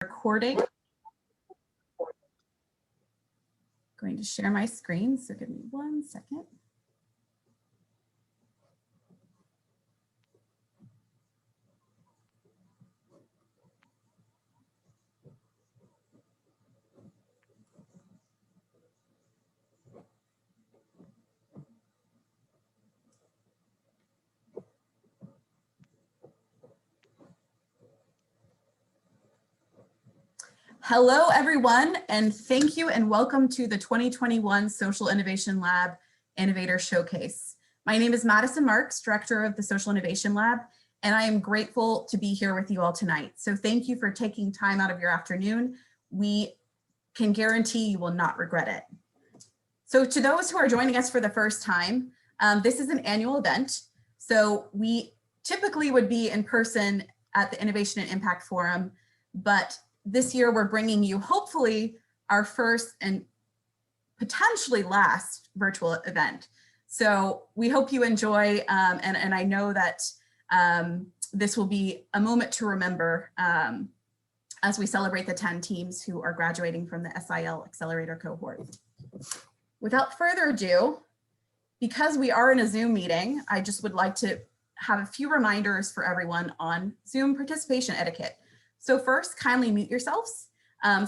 Recording. Going to share my screen, so give me 1 second. Hello, everyone, and thank you and welcome to the 2021 Social Innovation Lab Innovators Showcase. My name is Madison Marks, Director of the Social Innovation Lab, and I am grateful to be here with you all tonight. So thank you for taking time out of your afternoon. We can guarantee you will not regret it. So to those who are joining us for the first time, this is an annual event. So we typically would be in person at the Innovation and Impact Forum, but this year, we're bringing you, hopefully, our first and potentially last virtual event. So we hope you enjoy, and I know that this will be a moment to remember as we celebrate the 10 teams who are graduating from the SIL Accelerator Cohort. Without further ado, because we are in a Zoom meeting, I just would like to have a few reminders for everyone on Zoom participation etiquette. So first, kindly mute yourselves.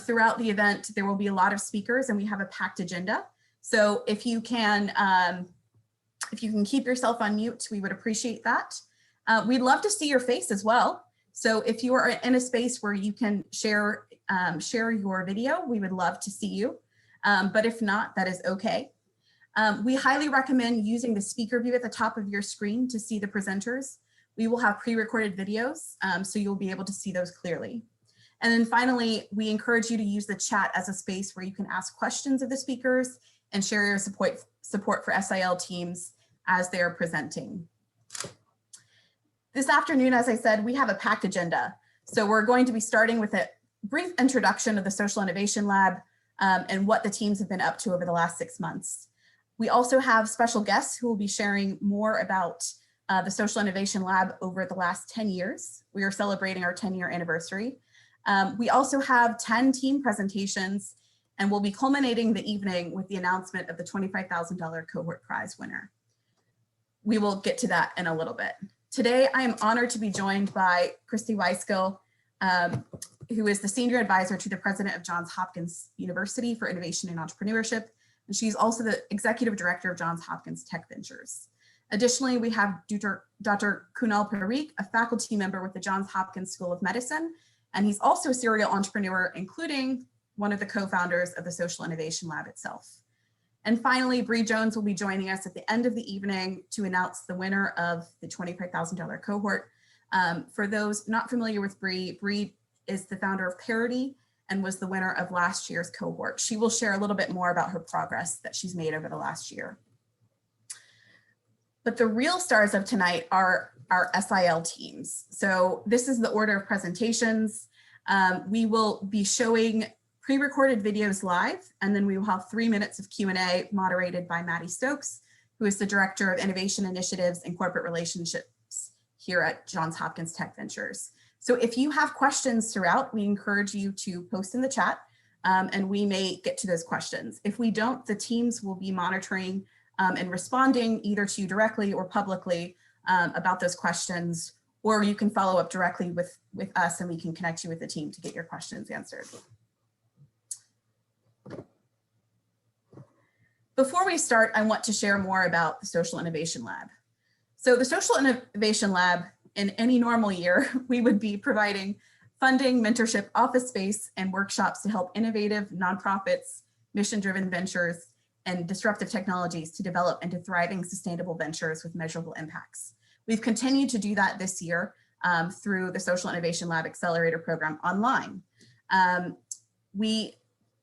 Throughout the event, there will be a lot of speakers and we have a packed agenda. So if you can keep yourself on mute, we would appreciate that. We'd love to see your face as well. So if you are in a space where you can share your video, we would love to see you. But if not, that is okay. We highly recommend using the speaker view at the top of your screen to see the presenters. We will have pre-recorded videos, so you'll be able to see those clearly. And then finally, we encourage you to use the chat as a space where you can ask questions of the speakers and share your support for SIL teams as they're presenting. This afternoon, as I said, we have a packed agenda. So we're going to be starting with a brief introduction of the Social Innovation Lab and what the teams have been up to over the last 6 months. We also have special guests who will be sharing more about the Social Innovation Lab over the last 10 years. We are celebrating our 10-year anniversary. We also have 10 team presentations, and we'll be culminating the evening with the announcement of the $25,000 cohort prize winner. We will get to that in a little bit. Today, I am honored to be joined by Christy Weiskill, who is the Senior Advisor to the President of Johns Hopkins University for Innovation and Entrepreneurship, and she's also the Executive Director of Johns Hopkins Tech Ventures. Additionally, we have Dr. Canal Parikh, a faculty member with the Johns Hopkins School of Medicine, and he's also a serial entrepreneur, including one of the co-founders of the Social Innovation Lab itself. And finally, Bree Jones will be joining us at the end of the evening to announce the winner of the $25,000 cohort. For those not familiar with Bree, Bree is the founder of Parity and was the winner of last year's cohort. She will share a little bit more about her progress that she's made over the last year. But the real stars of tonight are our SIL teams. So this is the order of presentations. We will be showing pre-recorded videos live, and then we will have 3 minutes of Q&A moderated by Maddie Stokes, who is the Director of Innovation Initiatives and Corporate Relationships here at Johns Hopkins Tech Ventures. So if you have questions throughout, we encourage you to post in the chat, and we may get to those questions. If we don't, the teams will be monitoring and responding either to you directly or publicly about those questions, or you can follow up directly with us and we can connect you with the team to get your questions answered. Before we start, I want to share more about the Social Innovation Lab. So the Social Innovation Lab, in any normal year, we would be providing funding, mentorship, office space, and workshops to help innovative nonprofits, mission-driven ventures, and disruptive technologies to develop into thriving sustainable ventures with measurable impacts. We've continued to do that this year through the Social Innovation Lab Accelerator Program online.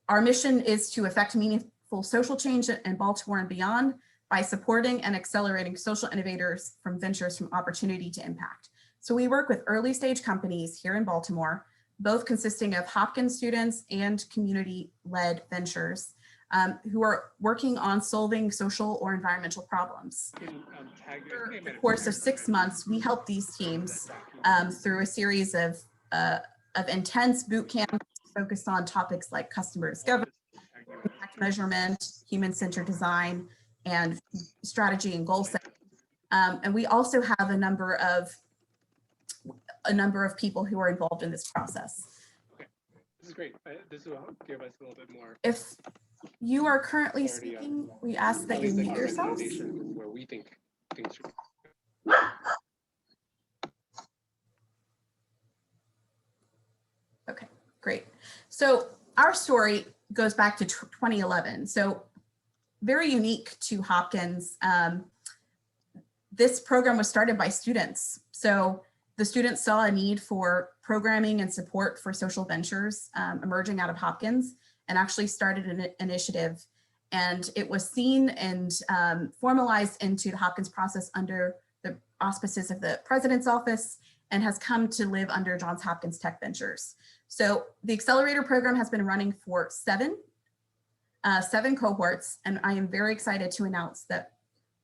Our mission is to affect meaningful social change in Baltimore and beyond by supporting and accelerating social innovators from ventures from opportunity to impact. So we work with early stage companies here in Baltimore, both consisting of Hopkins students and community-led ventures who are working on solving social or environmental problems. Over the course of 6 months, we help these teams through a series of of intense boot camps focused on topics like customer discovery, impact measurement, human-centered design, and strategy and goal setting. And we also have a number of people who are involved in this process. Okay, this is great. This will give us a little bit more. If you are currently speaking, we ask that you mute yourselves. Where we think things should. Okay, great. So our story goes back to 2011. So very unique to Hopkins. This program was started by students. So the students saw a need for programming and support for social ventures emerging out of Hopkins, and actually started an initiative. And it was seen and formalized into the Hopkins process under the auspices of the President's Office, and has come to live under Johns Hopkins Tech Ventures. So the accelerator program has been running for seven cohorts, and I am very excited to announce that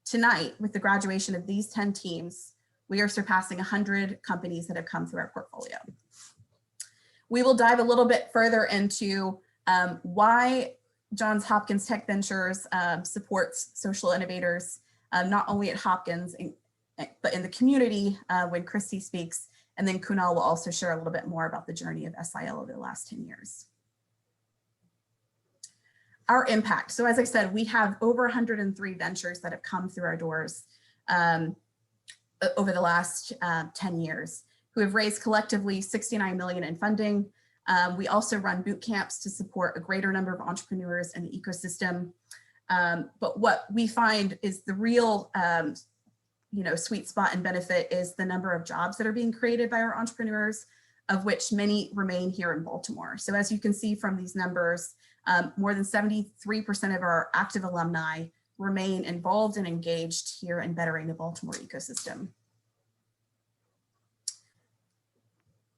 tonight, with the graduation of these 10 teams, we are surpassing 100 companies that have come through our portfolio. We will dive a little bit further into why Johns Hopkins Tech Ventures supports social innovators, not only at Hopkins, but in the community when Christy speaks. And then Kunal will also share a little bit more about the journey of SIL over the last 10 years. Our impact. So as I said, we have over 103 ventures that have come through our doors over the last 10 years, who have raised collectively $69 million in funding. We also run boot camps to support a greater number of entrepreneurs in the ecosystem. But what we find is the real sweet spot and benefit is the number of jobs that are being created by our entrepreneurs, of which many remain here in Baltimore. So as you can see from these numbers, more than 73% of our active alumni remain involved and engaged here in bettering the Baltimore ecosystem.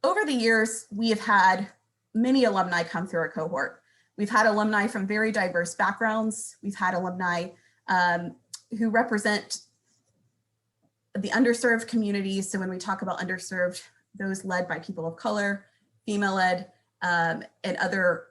Over the years, we have had many alumni come through our cohort. We've had alumni from very diverse backgrounds. We've had alumni who represent the underserved communities. So when we talk about underserved, those led by people of color, female-led, and other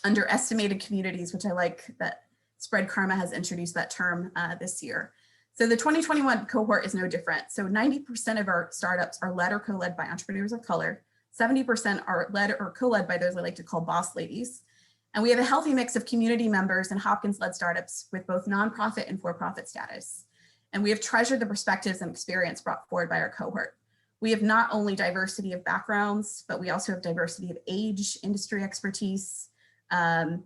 underestimated communities, which I like that Spread Karma has introduced that term this year. So the 2021 cohort is no different. So 90% of our startups are led or co-led by entrepreneurs of color. 70% are led or co-led by those I like to call boss ladies. And we have a healthy mix of community members and Hopkins-led startups with both nonprofit and for-profit status. And we have treasured the perspectives and experience brought forward by our cohort. We have not only diversity of backgrounds, but we also have diversity of age, industry expertise, ethnicity,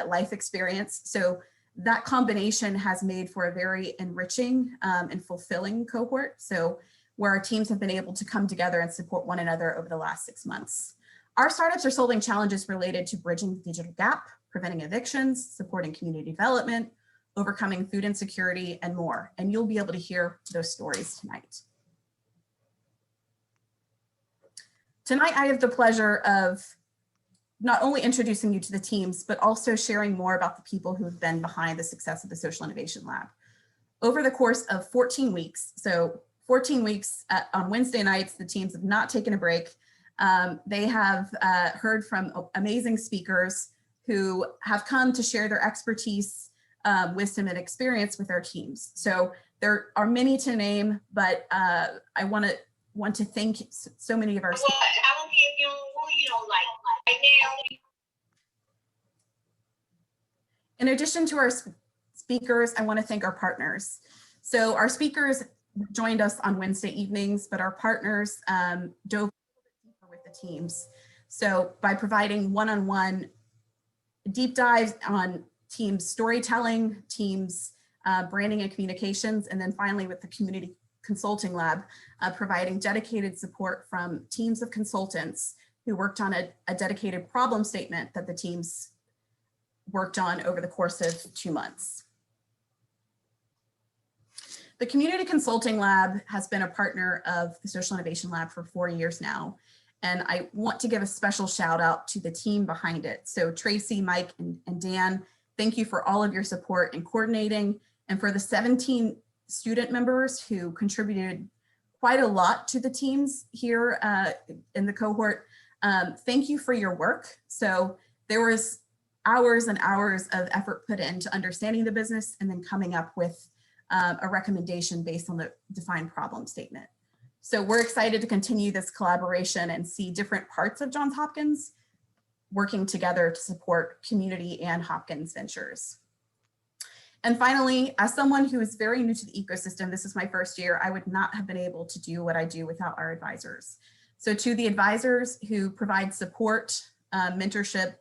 life experience. So that combination has made for a very enriching and fulfilling cohort. So where our teams have been able to come together and support one another over the last 6 months. Our startups are solving challenges related to bridging the digital gap, preventing evictions, supporting community development, overcoming food insecurity, and more. And you'll be able to hear those stories tonight. Tonight, I have the pleasure of not only introducing you to the teams, but also sharing more about the people who have been behind the success of the Social Innovation Lab. Over the course of 14 weeks, so 14 weeks on Wednesday nights, the teams have not taken a break. They have heard from amazing speakers who have come to share their expertise, wisdom, and experience with our teams. So there are many to name, but I want to thank so many of our speakers. I don't care if you don't like right now. In addition to our speakers, I want to thank our partners. So our speakers joined us on Wednesday evenings, but our partners dove deeper with the teams. So by providing one-on-one deep dives on teams storytelling, teams branding and communications, and then finally with the Community Consulting Lab, providing dedicated support from teams of consultants who worked on a dedicated problem statement that the teams worked on over the course of 2 months. The Community Consulting Lab has been a partner of the Social Innovation Lab for 4 years now. And I want to give a special shout out to the team behind it. So Tracy, Mike, and Dan, thank you for all of your support in coordinating, and for the 17 student members who contributed quite a lot to the teams here in the cohort. Thank you for your work. So there was hours and hours of effort put into understanding the business and then coming up with a recommendation based on the defined problem statement. So we're excited to continue this collaboration and see different parts of Johns Hopkins working together to support community and Hopkins ventures. And finally, as someone who is very new to the ecosystem, this is my first year, I would not have been able to do what I do without our advisors. So to the advisors who provide support, mentorship,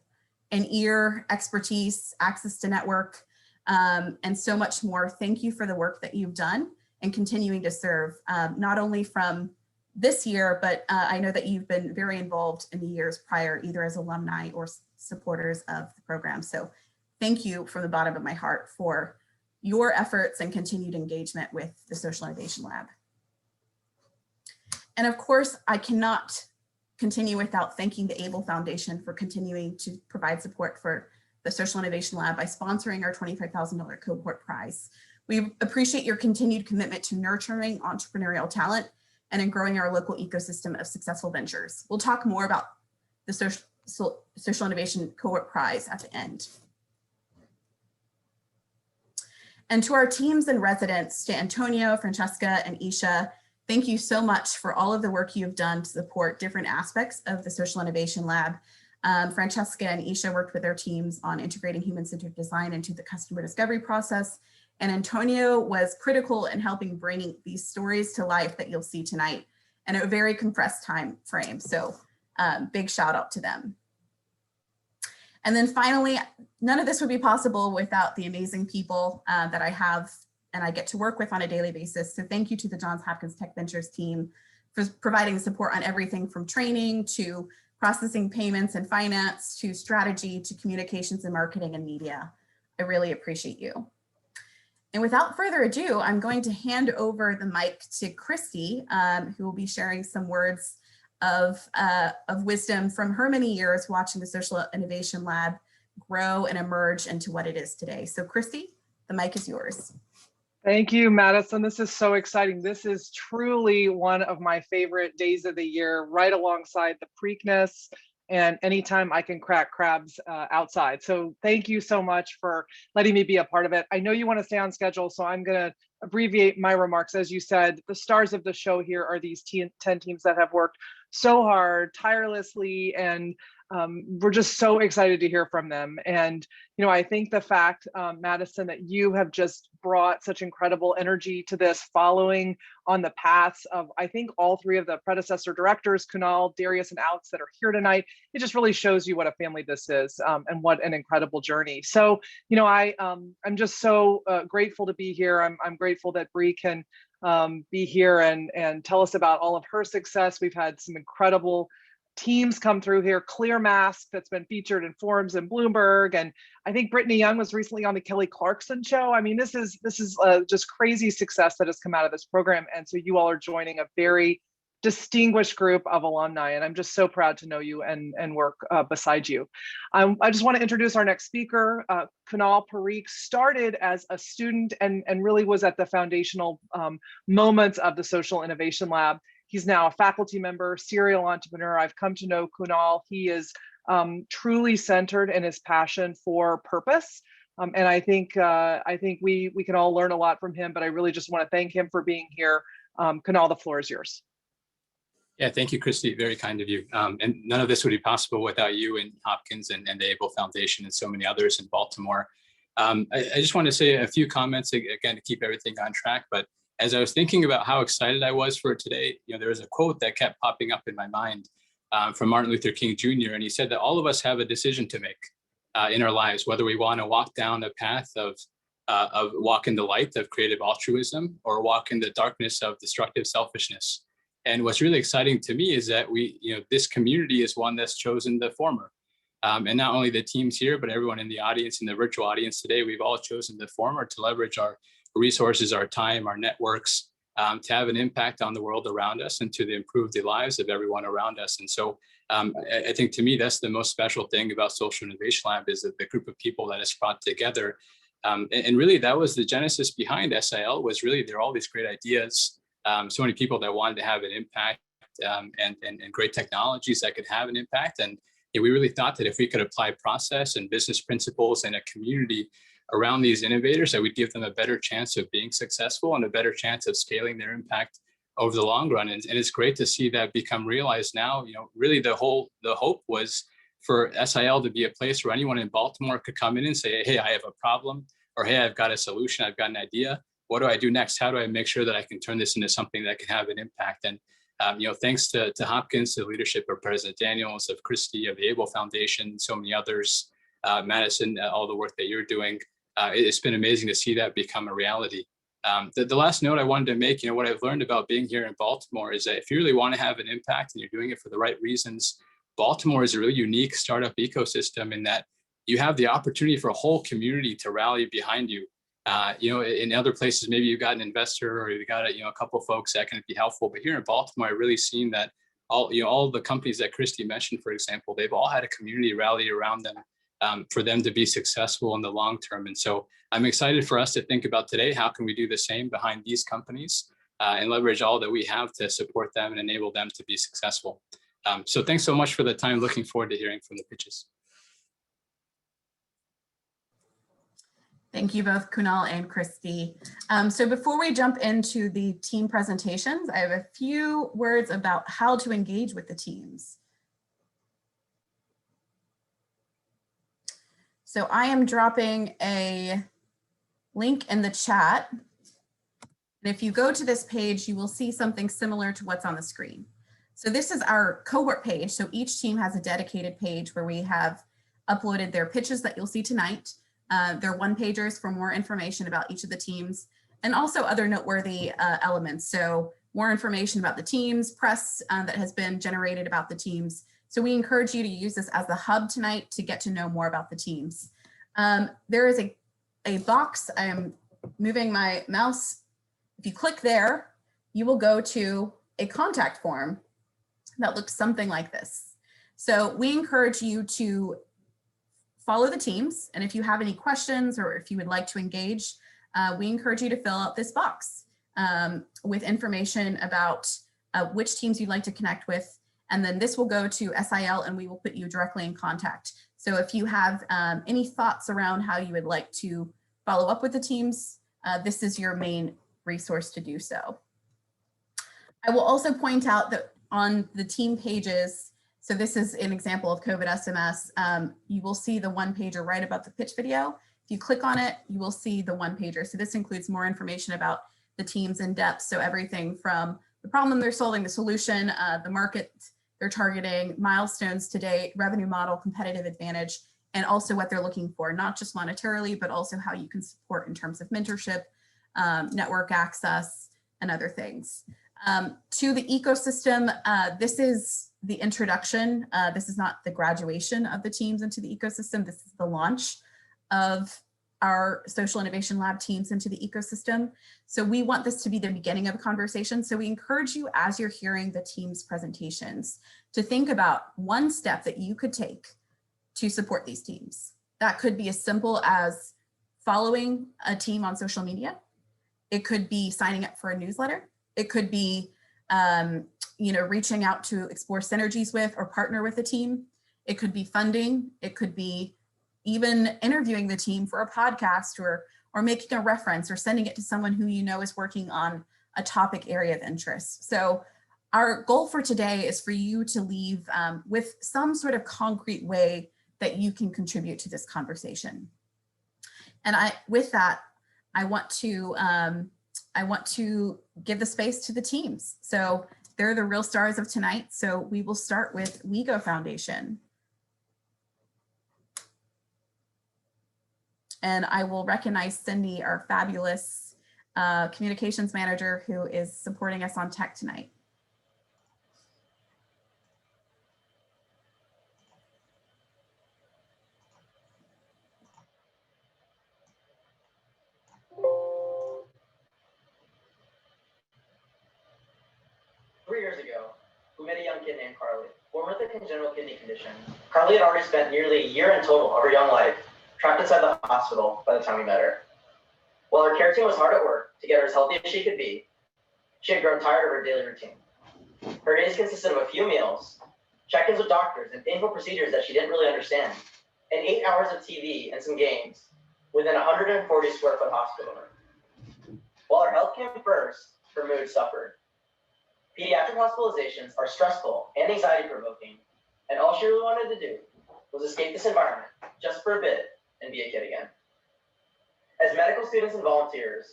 an ear, expertise, access to network, and so much more, thank you for the work that you've done and continuing to serve, not only from this year, but I know that you've been very involved in the years prior, either as alumni or supporters of the program. So thank you from the bottom of my heart for your efforts and continued engagement with the Social Innovation Lab. And of course, I cannot continue without thanking the ABLE Foundation for continuing to provide support for the Social Innovation Lab by sponsoring our $25,000 cohort prize. We appreciate your continued commitment to nurturing entrepreneurial talent and in growing our local ecosystem of successful ventures. We'll talk more about the Social Innovation Cohort Prize at the end. And to our teams and residents, to Antonio, Francesca, and Isha, thank you so much for all of the work you've done to support different aspects of the Social Innovation Lab. Francesca and Isha worked with their teams on integrating human-centered design into the customer discovery process. And Antonio was critical in helping bring these stories to life that you'll see tonight in a very compressed time frame. So big shout out to them. And then finally, none of this would be possible without the amazing people that I have and I get to work with on a daily basis. So thank you to the Johns Hopkins Tech Ventures team for providing support on everything from training to processing payments and finance to strategy to communications and marketing and media. I really appreciate you. And without further ado, I'm going to hand over the mic to Christy, who will be sharing some words of wisdom from her many years watching the Social Innovation Lab grow and emerge into what it is today. So Christy, the mic is yours. Thank you, Madison. This is so exciting. This is truly one of my favorite days of the year, right alongside the Preakness and anytime I can crack crabs outside. So thank you so much for letting me be a part of it. I know you want to stay on schedule, so I'm going to abbreviate my remarks. As you said, the stars of the show here are these 10 teams that have worked so hard, tirelessly, and we're just so excited to hear from them. And, you know, I think the fact, Madison, that you have just brought such incredible energy to this, following on the paths of, I think, all three of the predecessor directors, Kunal, Darius, and Alex, that are here tonight, it just really shows you what a family this is, and what an incredible journey. So, you know, I'm just so grateful to be here. I'm grateful that Bree can be here and tell us about all of her success. We've had some incredible teams come through here. Clear Mask, that's been featured in Forbes and Bloomberg, and I think Brittany Young was recently on the Kelly Clarkson show. I mean, this is just crazy success that has come out of this program, and so you all are joining a very distinguished group of alumni, and I'm just so proud to know you and work beside you. I just want to introduce our next speaker. Canal Parikh started as a student and really was at the foundational moments of the Social Innovation Lab. He's now a faculty member, serial entrepreneur. I've come to know Kunal. He is truly centered in his passion for purpose. And I think we can all learn a lot from him, but I really just want to thank him for being here. Kunal, the floor is yours. Yeah, thank you, Christy. Very kind of you. And none of this would be possible without you and Hopkins and the ABLE Foundation and so many others in Baltimore. I just want to say a few comments, again, to keep everything on track. But as I was thinking about how excited I was for today, you know, there was a quote that kept popping up in my mind from Martin Luther King Jr. And he said that all of us have a decision to make in our lives, whether we want to walk down a path of walk in the light of creative altruism or walk in the darkness of destructive selfishness. And what's really exciting to me is that this community is one that's chosen the former. And not only the teams here, but everyone in the audience, in the virtual audience today, we've all chosen the former to leverage our resources, our time, our networks, to have an impact on the world around us and to improve the lives of everyone around us. And so I think to me, that's the most special thing about Social Innovation Lab, is that the group of people that is brought together. And really that was the genesis behind SIL, was really there are all these great ideas so many people that wanted to have an impact, and great technologies that could have an impact. And we really thought that if we could apply process and business principles and a community around these innovators, that we'd give them a better chance of being successful and a better chance of scaling their impact over the long run. And it's great to see that become realized now. Really the hope was for SIL to be a place where anyone in Baltimore could come in and say, hey, I have a problem, or hey, I've got a solution, I've got an idea. What do I do next? How do I make sure that I can turn this into something that can have an impact? And thanks to Hopkins, to the leadership of President Daniels, of Christy, of the Able Foundation, so many others, Madison, all the work that you're doing, it's been amazing to see that become a reality. The last note I wanted to make, what I've learned about being here in Baltimore is that if you really want to have an impact and you're doing it for the right reasons, Baltimore is a really unique startup ecosystem in that you have the opportunity for a whole community to rally behind you. In other places, maybe you've got an investor or you've got a couple of folks that can be helpful. But here in Baltimore, I've really seen that all the companies that Christy mentioned, for example, they've all had a community rally around them for them to be successful in the long term. And so I'm excited for us to think about today, how can we do the same behind these companies and leverage all that we have to support them and enable them to be successful. So thanks so much for the time. Looking forward to hearing from the pitches. Thank you both, Kunal and Christy. So before we jump into the team presentations, I have a few words about how to engage with the teams. So I am dropping a link in the chat. And if you go to this page, you will see something similar to what's on the screen. So this is our cohort page. So each team has a dedicated page where we have uploaded their pitches that you'll see tonight. They're one-pagers for more information about each of the teams and also other noteworthy elements. So more information about the teams, press that has been generated about the teams. So we encourage you to use this as the hub tonight to get to know more about the teams. There is a box. I am moving my mouse. If you click there, you will go to a contact form that looks something like this. So we encourage you to follow the teams. And if you have any questions or if you would like to engage, we encourage you to fill out this box with information about which teams you'd like to connect with. And then this will go to SIL and we will put you directly in contact. So if you have any thoughts around how you would like to follow up with the teams, this is your main resource to do so. I will also point out that on the team pages, so this is an example of COVID SMS. You will see the one pager right above the pitch video. If you click on it, you will see the one pager. So this includes more information about the teams in depth. So everything from the problem they're solving, the solution, the market they're targeting, milestones to date, revenue model, competitive advantage, and also what they're looking for, not just monetarily, but also how you can support in terms of mentorship, network access, and other things. To the ecosystem, this is the introduction. This is not the graduation of the teams into the ecosystem. This is the launch of our Social Innovation Lab teams into the ecosystem. So we want this to be the beginning of a conversation. So we encourage you, as you're hearing the teams' presentations, to think about one step that you could take to support these teams. That could be as simple as following a team on social media. It could be signing up for a newsletter. It could be reaching out to explore synergies with or partner with a team. It could be funding. It could be even interviewing the team for a podcast or making a reference or sending it to someone who you know is working on a topic area of interest. So our goal for today is for you to leave with some sort of concrete way that you can contribute to this conversation. And with that, I want to give the space to the teams. So they're the real stars of tonight. So we will start with Wego Foundation. And I will recognize Cindy, our fabulous communications manager, who is supporting us on tech tonight. Years ago, we met a young kid named Carly, born with a congenital kidney condition. Carly had already spent nearly a year in total of her young life trapped inside the hospital by the time we met her. While her care team was hard at work to get her as healthy as she could be, She had grown tired of her daily routine. Her days consisted of a few meals, check-ins with doctors, and painful procedures that she didn't really understand, and 8 hours of TV and some games within a 140 square foot hospital room. While her health came first, her mood suffered. Pediatric hospitalizations are stressful and anxiety-provoking, and all she really wanted to do was escape this environment just for a bit and be a kid again. As medical students and volunteers,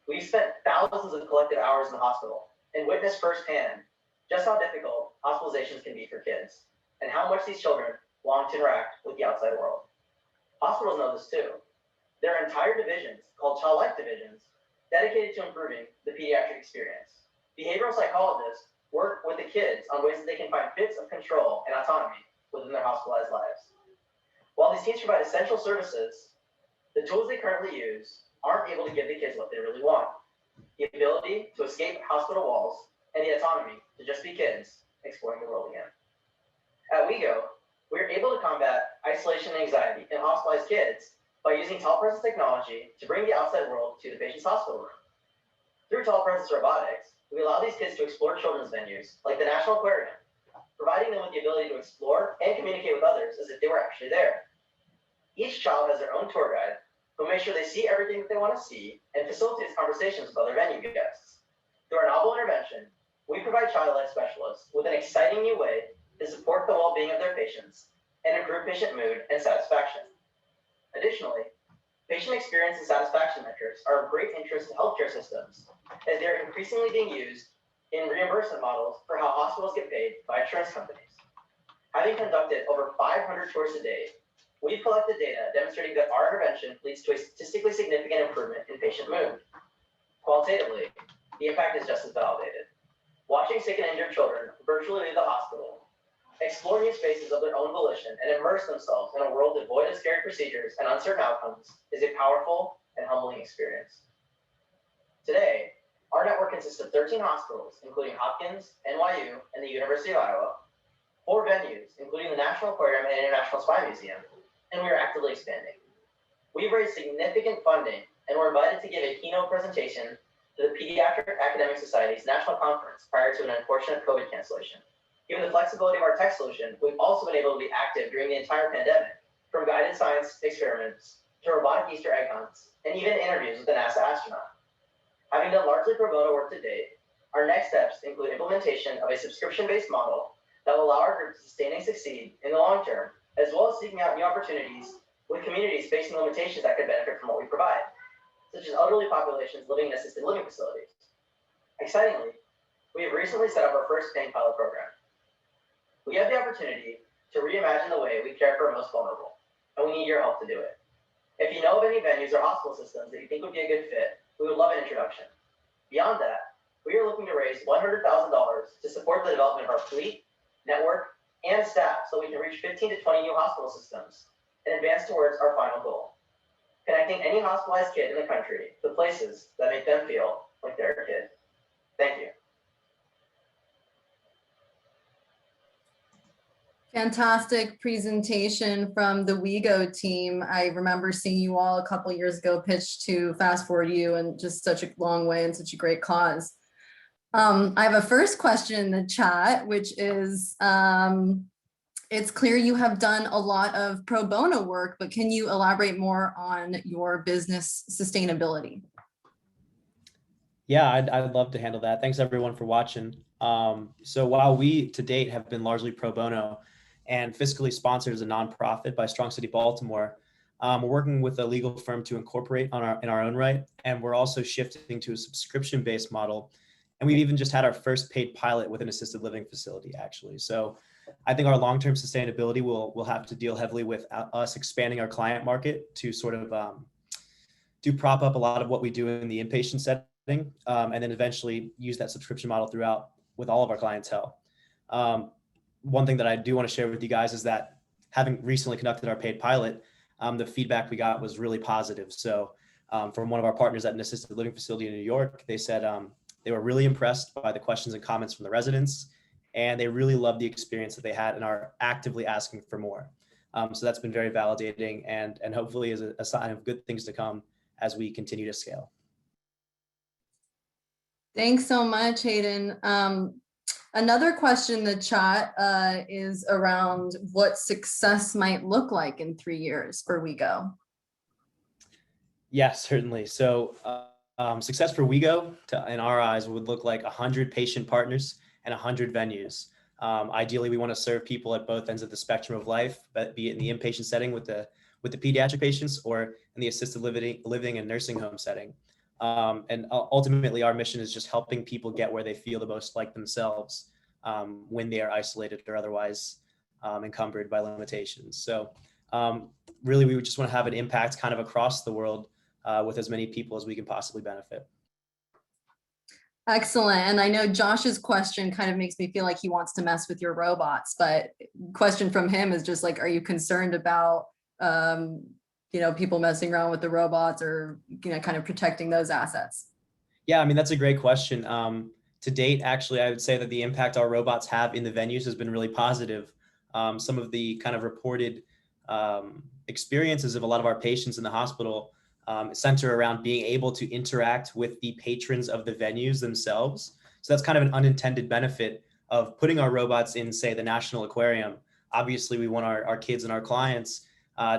we've spent thousands of collective hours in the hospital and witnessed firsthand just how difficult hospitalizations can be for kids and how much these children long to interact with the outside world. Hospitals know this too. There are entire divisions called child life divisions dedicated to improving the pediatric experience. Behavioral psychologists work with the kids on ways that they can find bits of control and autonomy within their hospitalized lives. While these teams provide essential services, the tools they currently use aren't able to give the kids what they really want: the ability to escape hospital walls and the autonomy to just be kids exploring the world again. At Wego, we are able to combat isolation and anxiety in hospitalized kids by using telepresence technology to bring the outside world to the patient's hospital room. Through telepresence robotics, we allow these kids to explore children's venues like the National Aquarium, providing them with the ability to explore and communicate with others as if they were actually there. Each child has their own tour guide who makes sure they see everything that they want to see and facilitates conversations with other venue guests. Through our novel intervention, we provide child life specialists with an exciting new way to support the well-being of their patients and improve patient mood and satisfaction. Additionally, patient experience and satisfaction metrics are of great interest to healthcare systems, as they are increasingly being used in reimbursement models for how hospitals get paid by insurance companies. Having conducted over 500 tours to date, we've collected data demonstrating that our intervention leads to a statistically significant improvement in patient mood. Qualitatively, the impact is just as validated. Watching sick and injured children virtually leave the hospital, explore new spaces of their own volition, and immerse themselves in a world devoid of scary procedures and uncertain outcomes is a powerful and humbling experience. Today, our network consists of 13 hospitals, including Hopkins, NYU, and the University of Iowa, 4 venues, including the National Aquarium and International Spy Museum, and we are actively expanding. We've raised significant funding and were invited to give a keynote presentation to the Pediatric Academic Society's National Conference prior to an unfortunate COVID cancellation. Given the flexibility of our tech solution, we've also been able to be active during the entire pandemic, from guided science experiments to robotic Easter egg hunts, and even interviews with a NASA astronaut. Having done largely pro bono work to date, our next steps include implementation of a subscription-based model that will allow our group to sustain and succeed in the long term, as well as seeking out new opportunities with communities facing limitations that could benefit from what we provide, such as elderly populations living in assisted living facilities. Excitingly, we have recently set up our first paying pilot program. We have the opportunity to reimagine the way we care for our most vulnerable, and we need your help to do it. If you know of any venues or hospital systems that you think would be a good fit, we would love an introduction. Beyond that, we are looking to raise $100,000 to support the development of our fleet, network, and staff so we can reach 15 to 20 new hospital systems and advance towards our final goal: connecting any hospitalized kid in the country to places that make them feel like they're a kid. Thank you. Fantastic presentation from the Wego team. I remember seeing you all a couple years ago pitch to Fast Forward You, and just such a long way and such a great cause. I have a first question in the chat, which is, it's clear you have done a lot of pro bono work, but can you elaborate more on your business sustainability? Yeah, I'd love to handle that. Thanks everyone for watching. So while we to date have been largely pro bono and fiscally sponsored as a nonprofit by Strong City, Baltimore, we're working with a legal firm to incorporate in our own right. And we're also shifting to a subscription-based model. And we've even just had our first paid pilot with an assisted living facility, actually. So I think our long-term sustainability will have to deal heavily with us expanding our client market to sort of do prop up a lot of what we do in the inpatient setting, and then eventually use that subscription model throughout with all of our clientele. One thing that I do want to share with you guys is that having recently conducted our paid pilot, the feedback we got was really positive. So from one of our partners at an assisted living facility in New York, they said they were really impressed by the questions and comments from the residents, and they really loved the experience that they had and are actively asking for more. So that's been very validating and hopefully is a sign of good things to come as we continue to scale. Thanks so much, Hayden. Another question in the chat is around what success might look like in 3 years for Wego. Yeah, certainly. So success for Wego, in our eyes, would look like 100 patient partners and 100 venues. Ideally, we want to serve people at both ends of the spectrum of life, be it in the inpatient setting with the pediatric patients or in the assisted living and nursing home setting. And ultimately, our mission is just helping people get where they feel the most like themselves when they are isolated or otherwise encumbered by limitations. So really, we would just want to have an impact kind of across the world with as many people as we can possibly benefit. Excellent. And I know Josh's question kind of makes me feel like he wants to mess with your robots, but question from him is just like, are you concerned about, people messing around with the robots or, kind of protecting those assets? Yeah, I mean, that's a great question. To date, actually, I would say that the impact our robots have in the venues has been really positive. Some of the kind of reported experiences of a lot of our patients in the hospital center around being able to interact with the patrons of the venues themselves. So that's kind of an unintended benefit of putting our robots in, say, the National Aquarium. Obviously, we want our kids and our clients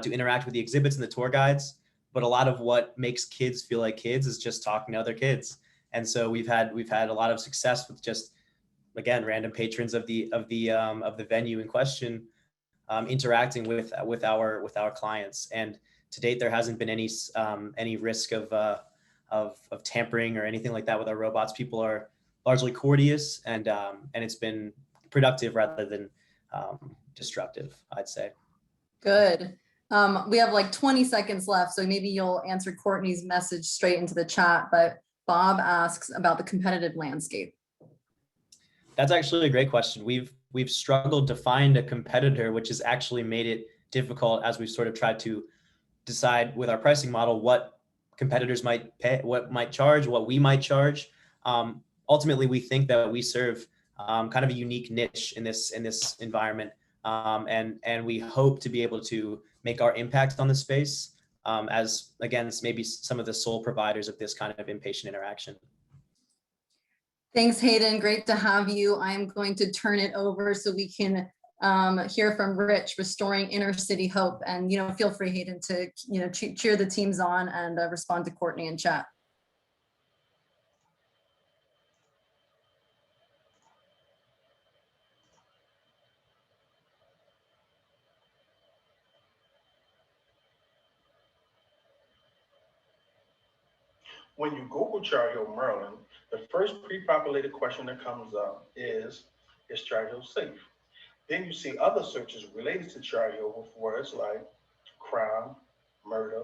to interact with the exhibits and the tour guides, but a lot of what makes kids feel like kids is just talking to other kids. And so we've had a lot of success with just, again, random patrons of the venue in question interacting with our clients. And to date, there hasn't been any risk of tampering or anything like that with our robots. People are largely courteous, and it's been productive rather than destructive, I'd say. Good. We have like 20 seconds left, so maybe you'll answer Courtney's message straight into the chat, but Bob asks about the competitive landscape. That's actually a great question. We've struggled to find a competitor, which has actually made it difficult as we've sort of tried to decide with our pricing model what competitors might pay, what might charge, what we might charge. Ultimately, we think that we serve kind of a unique niche in this environment, and we hope to be able to make our impact on the space as, again, maybe some of the sole providers of this kind of inpatient interaction. Thanks, Hayden. Great to have you. I'm going to turn it over so we can hear from Rich, Restoring Inner City Hope. And, feel free, Hayden, to, cheer the teams on and respond to Courtney in chat. When you Google Char Hill, Maryland, the first pre-populated question that comes up is Char Hill safe? Then you see other searches related to Char Hill with words like crime, murder,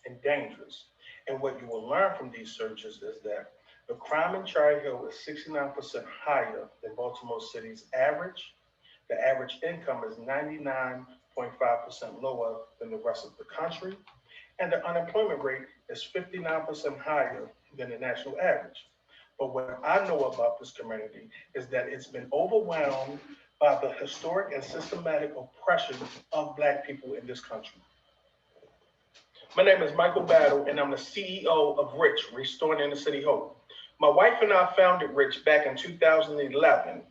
and dangerous. And what you will learn from these searches is that the crime in Char Hill is 69% higher than Baltimore City's average. The average income is 99.5% lower than the rest of the country. And the unemployment rate is 59% higher than the national average. But what I know about this community is that it's been overwhelmed by the historic and systematic oppression of Black people in this country. My name is Michael Battle, and I'm the CEO of Rich, Restoring Inner City Hope. My wife and I founded Rich back in 2011.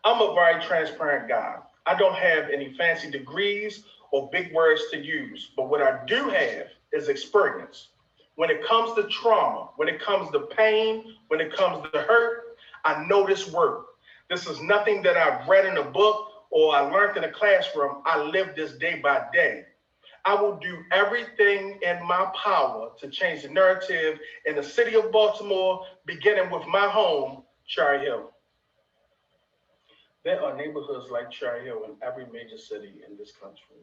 I'm a very transparent guy. I don't have any fancy degrees or big words to use, but what I do have is experience. When it comes to trauma, when it comes to pain, when it comes to hurt, I know this work. This is nothing that I've read in a book or I learned in a classroom. I live this day by day. I will do everything in my power to change the narrative in the city of Baltimore, beginning with my home, Char Hill. There are neighborhoods like Char Hill in every major city in this country.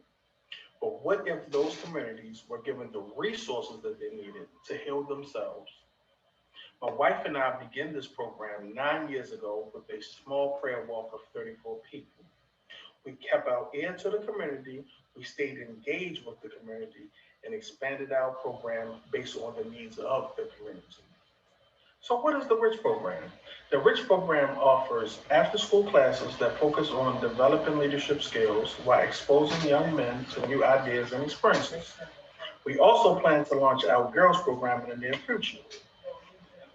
But what if those communities were given the resources that they needed to heal themselves? My wife and I began this program 9 years ago with a small prayer walk of 34 people. We kept our ear to the community, we stayed engaged with the community, and expanded our program based on the needs of the community. So what is the RICH program? The RICH program offers after-school classes that focus on developing leadership skills while exposing young men to new ideas and experiences. We also plan to launch our girls program in the near future.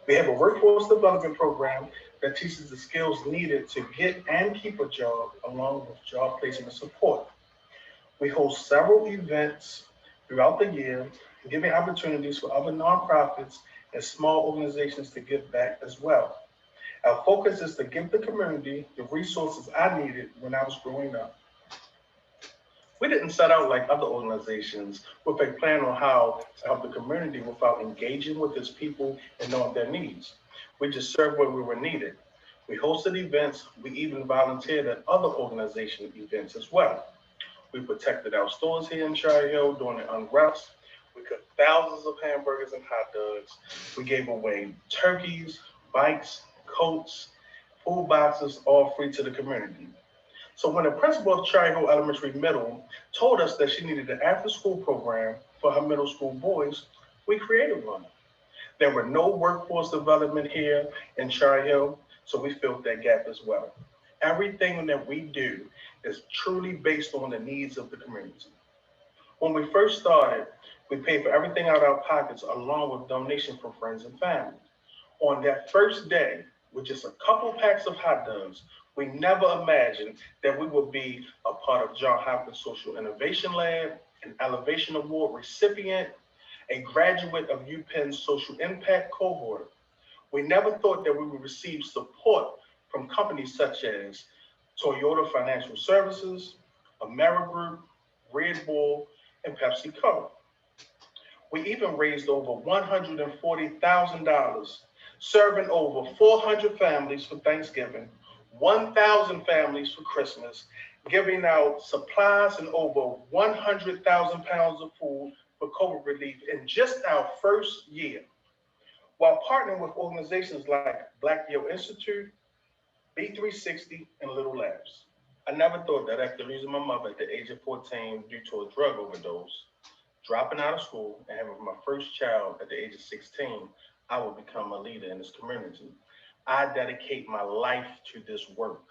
We have a workforce development program that teaches the skills needed to get and keep a job, along with job placement support. We host several events throughout the year, giving opportunities for other nonprofits and small organizations to give back as well. Our focus is to give the community the resources I needed when I was growing up. We didn't set out like other organizations with a plan on how to help the community without engaging with its people and knowing their needs. We just served where we were needed. We hosted events. We even volunteered at other organization events as well. We protected our stores here in Cherry Hill during the unrest. We cooked thousands of hamburgers and hot dogs. We gave away turkeys, bikes, coats, food boxes, all free to the community. So when the principal of Cherry Hill Elementary Middle told us that she needed an after-school program for her middle school boys, we created one. There were no workforce development here in Cherry Hill, so we filled that gap as well. Everything that we do is truly based on the needs of the community. When we first started, we paid for everything out of our pockets along with donations from friends and family. On that first day, with just a couple packs of hot dogs, we never imagined that we would be a part of Johns Hopkins Social Innovation Lab, an Elevation Award recipient, a graduate of UPenn's Social Impact Cohort. We never thought that we would receive support from companies such as Toyota Financial Services, Amerigroup, Red Bull, and PepsiCo. We even raised over $140,000, serving over 400 families for Thanksgiving, 1,000 families for Christmas, giving out supplies and over 100,000 pounds of food for COVID relief in just our first year, while partnering with organizations like Black Yale Institute, B360, and Little Labs. I never thought that after losing my mother at the age of 14 due to a drug overdose, dropping out of school, and having my first child at the age of 16, I would become a leader in this community. I dedicate my life to this work.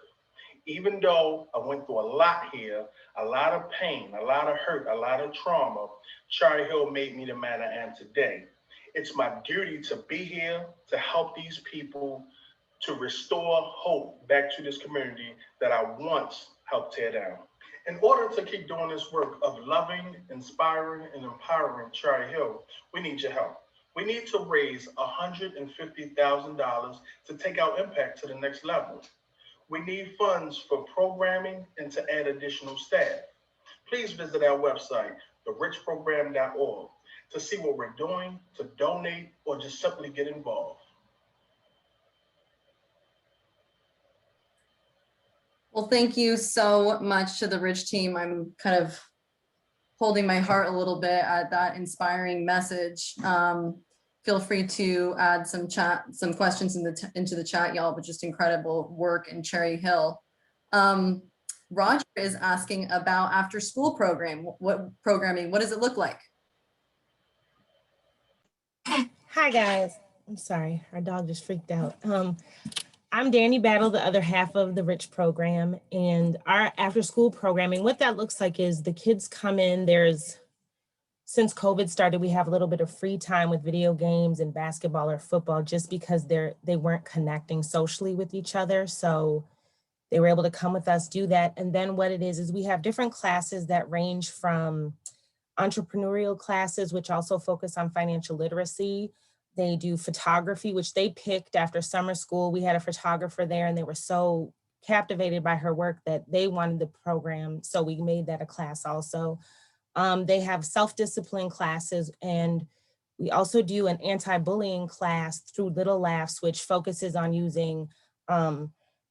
Even though I went through a lot here, a lot of pain, a lot of hurt, a lot of trauma, Cherry Hill made me the man I am today. It's my duty to be here to help these people to restore hope back to this community that I once helped tear down. In order to keep doing this work of loving, inspiring, and empowering Cherry Hill, we need your help. We need to raise $150,000 to take our impact to the next level. We need funds for programming and to add additional staff. Please visit our website, therichprogram.org, to see what we're doing, to donate, or just simply get involved. Well, thank you so much to the Rich team. I'm kind of holding my heart a little bit at that inspiring message. Feel free to add some questions into the chat, y'all, but just incredible work in Cherry Hill. Roger is asking about after school programming. What does it look like? Hi guys, I'm sorry, our dog just freaked out. I'm Danny Battle, the other half of the Rich program, and our after school programming, what that looks like is the kids come in, since COVID started, we have a little bit of free time with video games and basketball or football just because they weren't connecting socially with each other. So they were able to come with us, do that. And then what it is we have different classes that range from entrepreneurial classes, which also focus on financial literacy. They do photography, which they picked after summer school. We had a photographer there and they were so captivated by her work that they wanted the program. So we made that a class also. They have self-discipline classes, and we also do an anti-bullying class through Little Laughs, which focuses on using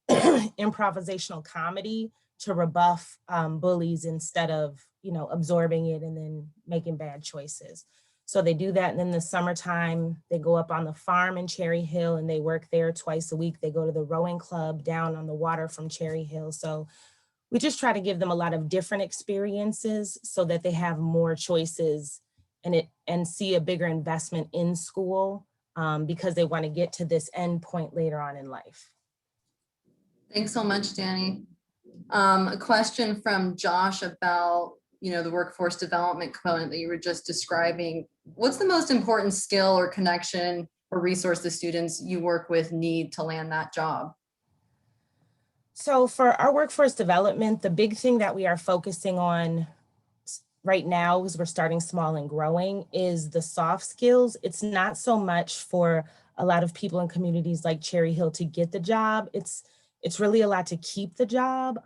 improvisational comedy to rebuff bullies instead of, absorbing it and then making bad choices. So they do that. And then in the summertime, they go up on the farm in Cherry Hill and they work there twice a week. They go to the rowing club down on the water from Cherry Hill. So we just try to give them a lot of different experiences so that they have more choices and see a bigger investment in school because they want to get to this end point later on in life. Thanks so much, Danny. A question from Josh about, the workforce development component that you were just describing. What's the most important skill or connection or resource the students you work with need to land that job? So for our workforce development, the big thing that we are focusing on right now, because we're starting small and growing, is the soft skills. It's not so much for a lot of people in communities like Cherry Hill to get the job. It's really a lot to keep the job,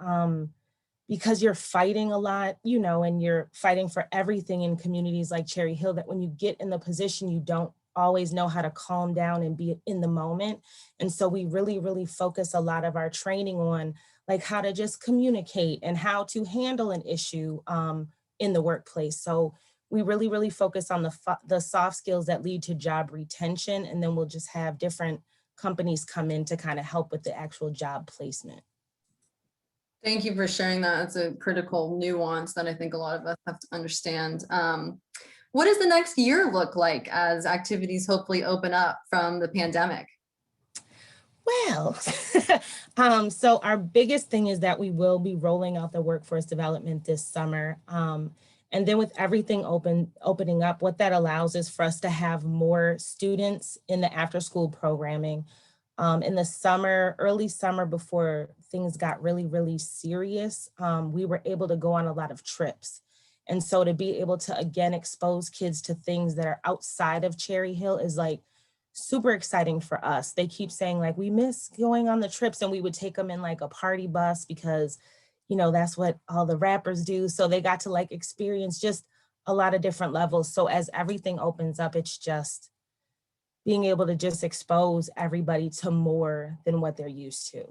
because you're fighting a lot, and you're fighting for everything in communities like Cherry Hill, that when you get in the position, you don't always know how to calm down and be in the moment. And so we really, really focus a lot of our training on like how to just communicate and how to handle an issue in the workplace. So we really, really focus on the soft skills that lead to job retention. And then we'll just have different companies come in to kind of help with the actual job placement. Thank you for sharing that. It's a critical nuance that I think a lot of us have to understand. What does the next year look like as activities hopefully open up from the pandemic? Well, so our biggest thing is that we will be rolling out the workforce development this summer. And then with everything opening up, what that allows is for us to have more students in the after school programming. In the summer, early summer, before things got really, really serious, we were able to go on a lot of trips. And so to be able to, again, expose kids to things that are outside of Cherry Hill is like super exciting for us. They keep saying like, we miss going on the trips, and we would take them in like a party bus because, that's what all the rappers do. So they got to like experience just a lot of different levels. So as everything opens up, it's just being able to just expose everybody to more than what they're used to.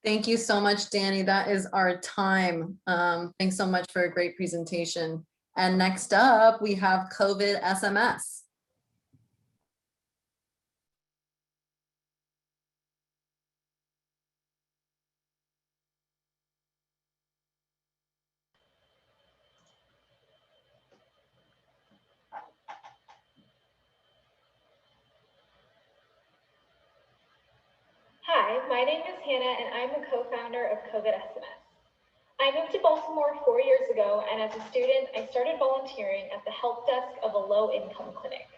Thank you so much, Danny. That is our time. Thanks so much for a great presentation. And next up, we have COVID SMS. Hi, my name is Hannah and I'm the co-founder of COVID SMS. I moved to Baltimore 4 years ago, and as a student, I started volunteering at the help desk of a low-income clinic.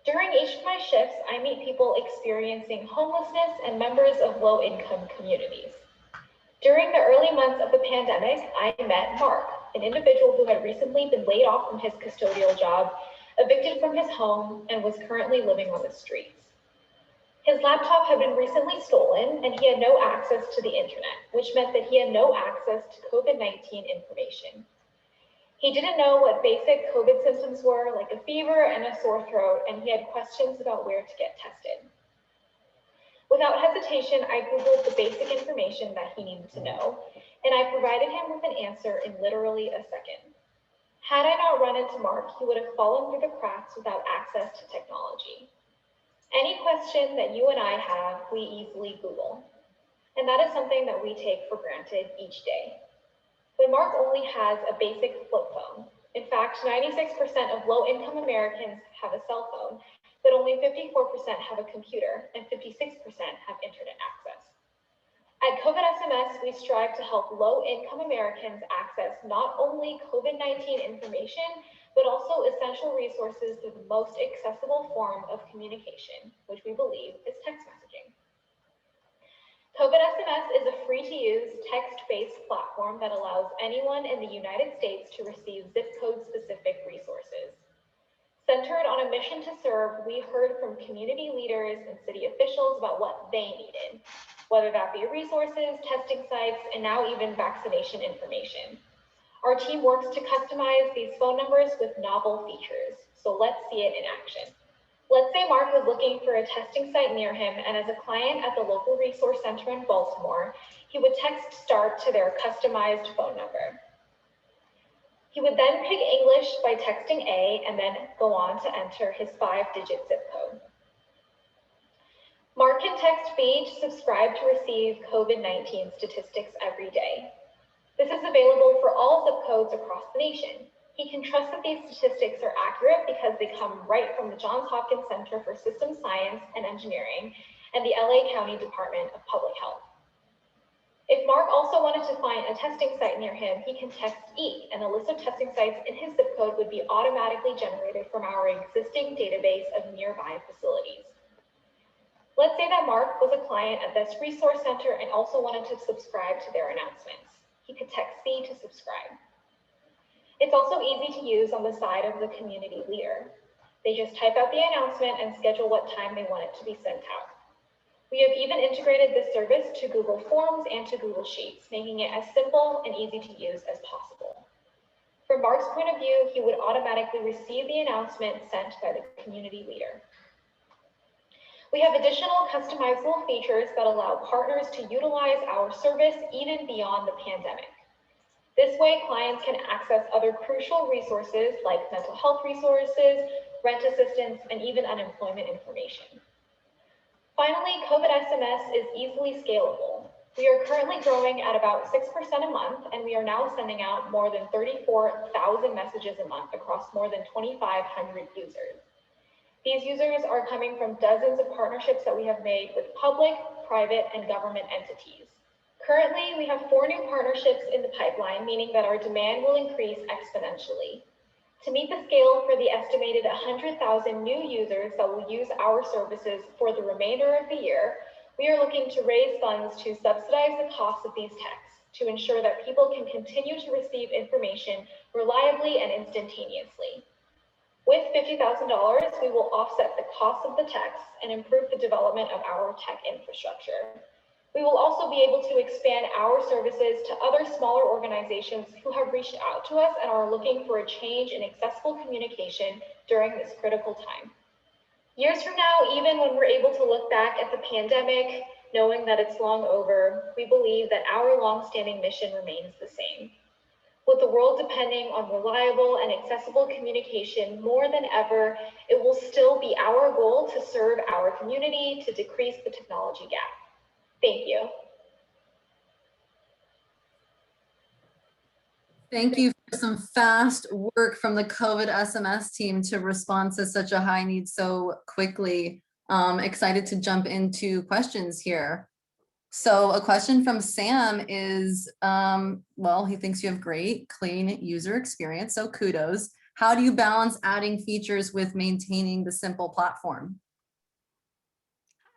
During each of my shifts, I meet people experiencing homelessness and members of low-income communities. During the early months of the pandemic, I met Mark, an individual who had recently been laid off from his custodial job, evicted from his home, and was currently living on the streets. His laptop had been recently stolen, and he had no access to the internet, which meant that he had no access to COVID-19 information. He didn't know what basic COVID symptoms were, like a fever and a sore throat, and he had questions about where to get tested. Without hesitation, I Googled the basic information that he needed to know, and I provided him with an answer in literally a second. Had I not run into Mark, he would have fallen through the cracks without access to technology. Any question that you and I have, we easily Google. And that is something that we take for granted each day. But Mark only has a basic flip phone. In fact, 96% of low-income Americans have a cell phone, but only 54% have a computer and 56% have internet access. At COVID SMS, we strive to help low-income Americans access not only COVID-19 information, but also essential resources through the most accessible form of communication, which we believe is text messaging. COVID SMS is a free-to-use, text-based platform that allows anyone in the United States to receive zip code-specific resources. Centered on a mission to serve, we heard from community leaders and city officials about what they needed, whether that be resources, testing sites, and now even vaccination information. Our team works to customize these phone numbers with novel features, so let's see it in action. Let's say Mark was looking for a testing site near him, and as a client at the local resource center in Baltimore, he would text START to their customized phone number. He would then pick English by texting A and then go on to enter his 5-digit zip code. Mark can text B to subscribe to receive COVID-19 statistics every day. This is available for all zip codes across the nation. He can trust that these statistics are accurate because they come right from the Johns Hopkins Center for Systems Science and Engineering and the LA County Department of Public Health. If Mark also wanted to find a testing site near him, he can text E, and a list of testing sites in his zip code would be automatically generated from our existing database of nearby facilities. Let's say that Mark was a client at this resource center and also wanted to subscribe to their announcements. He could text C to subscribe. It's also easy to use on the side of the community leader. They just type out the announcement and schedule what time they want it to be sent out. We have even integrated this service to Google Forms and to Google Sheets, making it as simple and easy to use as possible. From Mark's point of view, he would automatically receive the announcement sent by the community leader. We have additional customizable features that allow partners to utilize our service even beyond the pandemic. This way, clients can access other crucial resources like mental health resources, rent assistance, and even unemployment information. Finally, COVID SMS is easily scalable. We are currently growing at about 6% a month, and we are now sending out more than 34,000 messages a month across more than 2,500 users. These users are coming from dozens of partnerships that we have made with public, private, and government entities. Currently, we have 4 new partnerships in the pipeline, meaning that our demand will increase exponentially. To meet the scale for the estimated 100,000 new users that will use our services for the remainder of the year, we are looking to raise funds to subsidize the cost of these texts to ensure that people can continue to receive information reliably and instantaneously. With $50,000, we will offset the cost of the texts and improve the development of our tech infrastructure. We will also be able to expand our services to other smaller organizations who have reached out to us and are looking for a change in accessible communication during this critical time. Years from now, even when we're able to look back at the pandemic, knowing that it's long over, we believe that our longstanding mission remains the same. With the world depending on reliable and accessible communication more than ever, it will still be our goal to serve our community to decrease the technology gap. Thank you. Thank you for some fast work from the COVID SMS team to respond to such a high need so quickly. Excited to jump into questions here. So a question from Sam is, well, he thinks you have great, clean user experience, so kudos. How do you balance adding features with maintaining the simple platform?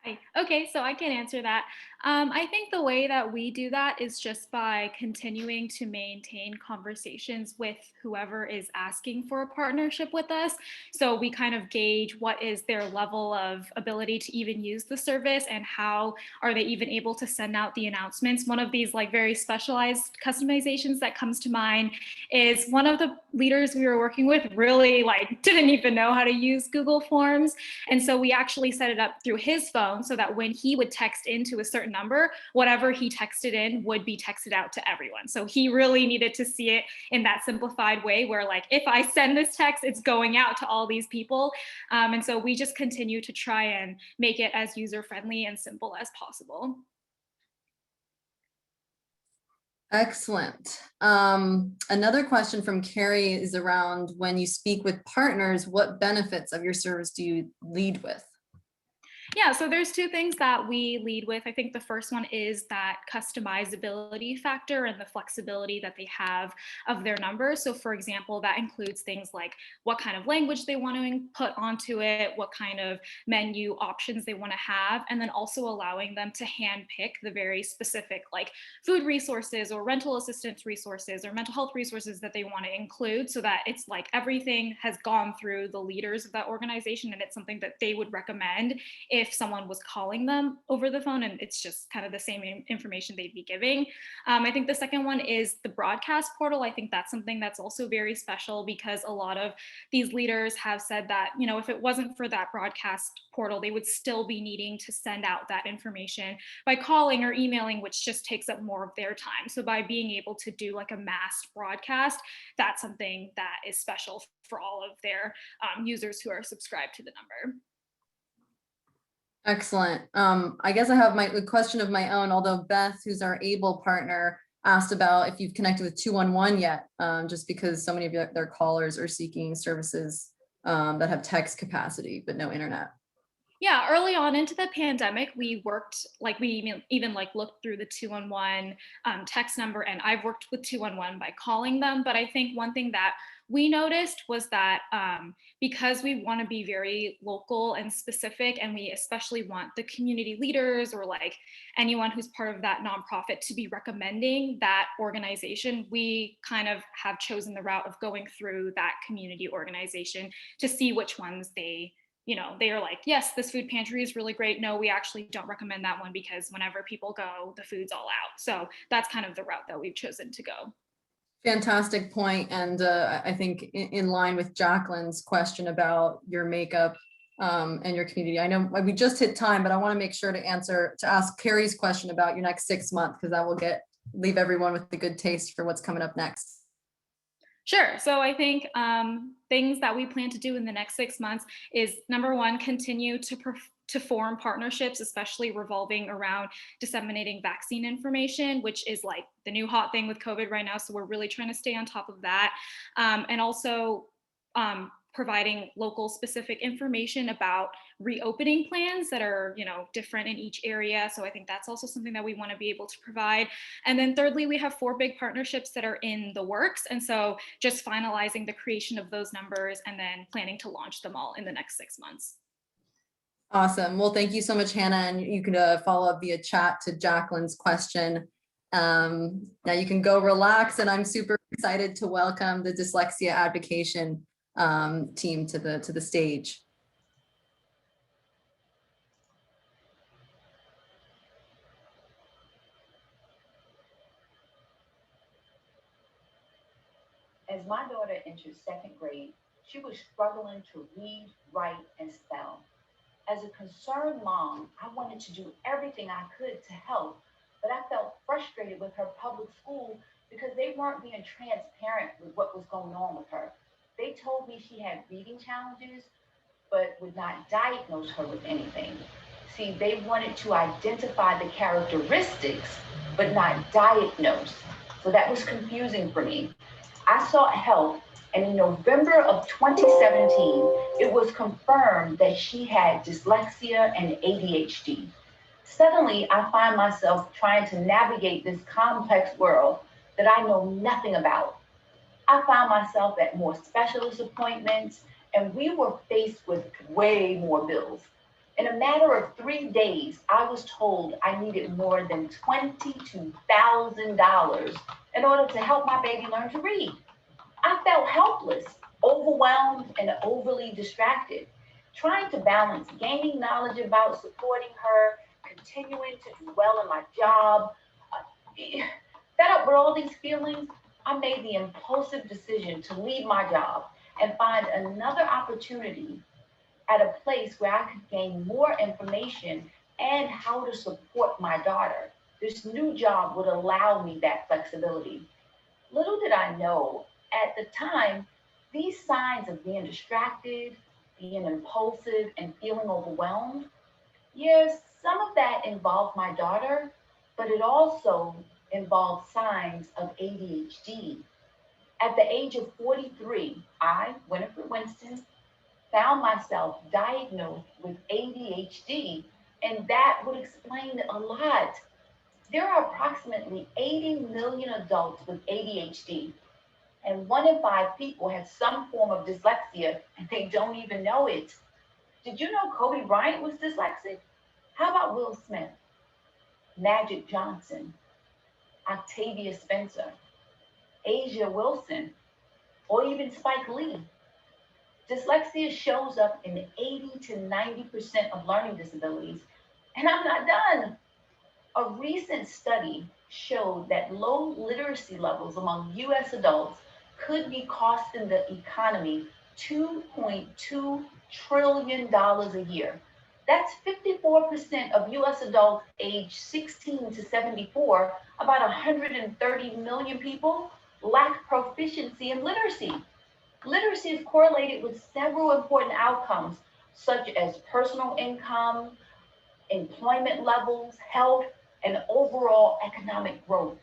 Hi. Okay, so I can answer that. I think the way that we do that is just by continuing to maintain conversations with whoever is asking for a partnership with us. So we kind of gauge what is their level of ability to even use the service and how are they even able to send out the announcements. One of these like very specialized customizations that comes to mind is one of the leaders we were working with really like didn't even know how to use Google Forms. And so we actually set it up through his phone so that when he would text into a certain number, whatever he texted in would be texted out to everyone. So he really needed to see it in that simplified way where like, if I send this text, it's going out to all these people. And so we just continue to try and make it as user-friendly and simple as possible. Excellent. Another question from Carrie is around when you speak with partners, what benefits of your service do you lead with? Yeah, so there's 2 things that we lead with. I think the first one is that customizability factor and the flexibility that they have of their numbers. So for example, that includes things like what kind of language they want to put onto it, what kind of menu options they want to have, and then also allowing them to hand pick the very specific like food resources or rental assistance resources or mental health resources that they want to include so that it's like everything has gone through the leaders of that organization and it's something that they would recommend if someone was calling them over the phone, and it's just kind of the same information they'd be giving. I think the second one is the broadcast portal. I think that's something that's also very special because a lot of these leaders have said that, you know, if it wasn't for that broadcast portal, they would still be needing to send out that information by calling or emailing, which just takes up more of their time. So by being able to do like a mass broadcast, that's something that is special for all of their users who are subscribed to the number. Excellent. I guess I have a question of my own, although Beth, who's our ABLE partner, asked about if you've connected with 211 yet, just because so many of their callers are seeking services that have text capacity, but no internet. Yeah, early on into the pandemic, we worked, like we even like looked through the 211 text number, and I've worked with 211 by calling them. But I think one thing that we noticed was that because we want to be very local and specific, and we especially want the community leaders or like anyone who's part of that nonprofit to be recommending that organization, we kind of have chosen the route of going through that community organization to see which ones they are like, yes, this food pantry is really great. No, we actually don't recommend that one because whenever people go, the food's all out. So that's kind of the route that we've chosen to go. Fantastic point. And I think in line with Jacqueline's question about your makeup and your community. I know we just hit time, but I want to make sure to ask Carrie's question about your next 6 months, because that will leave everyone with a good taste for what's coming up next. Sure. So I think things that we plan to do in the next 6 months is, number one, continue to form partnerships, especially revolving around disseminating vaccine information, which is like the new hot thing with COVID right now. So we're really trying to stay on top of that. And also providing local specific information about reopening plans that are, different in each area. So I think that's also something that we want to be able to provide. And then thirdly, we have 4 big partnerships that are in the works. And so just finalizing the creation of those numbers and then planning to launch them all in the next 6 months. Awesome. Well, thank you so much, Hannah. And you can follow up via chat to Jacqueline's question. Now you can go relax, and I'm super excited to welcome the dyslexia advocation team to the stage. As my daughter entered 2nd grade, she was struggling to read, write, and spell. As a concerned mom, I wanted to do everything I could to help, but I felt frustrated with her public school because they weren't being transparent with what was going on with her. They told me she had reading challenges, but would not diagnose her with anything. See, they wanted to identify the characteristics, but not diagnose. So that was confusing for me. I sought help, and in November of 2017, it was confirmed that she had dyslexia and ADHD. Suddenly, I find myself trying to navigate this complex world that I know nothing about. I found myself at more specialist appointments, and we were faced with way more bills. In a matter of 3 days, I was told I needed more than $22,000 in order to help my baby learn to read. I felt helpless, overwhelmed, and overly distracted, trying to balance gaining knowledge about supporting her, continuing to do well in my job. Fed up with all these feelings, I made the impulsive decision to leave my job and find another opportunity at a place where I could gain more information and how to support my daughter. This new job would allow me that flexibility. Little did I know, at the time, these signs of being distracted, being impulsive, and feeling overwhelmed, yes, some of that involved my daughter, but it also involved signs of ADHD. At the age of 43, I, Winifred Winston, found myself diagnosed with ADHD, and that would explain a lot. There are approximately 80 million adults with ADHD, and 1 in 5 people have some form of dyslexia, and they don't even know it. Did you know Kobe Bryant was dyslexic? How about Will Smith, Magic Johnson, Octavia Spencer, Asia Wilson, or even Spike Lee? Dyslexia shows up in 80 to 90% of learning disabilities, and I'm not done. A recent study showed that low literacy levels among US adults could be costing the economy $2.2 trillion a year. That's 54% of US adults aged 16 to 74, about 130 million people, lack proficiency in literacy. Literacy is correlated with several important outcomes, such as personal income, employment levels, health, and overall economic growth.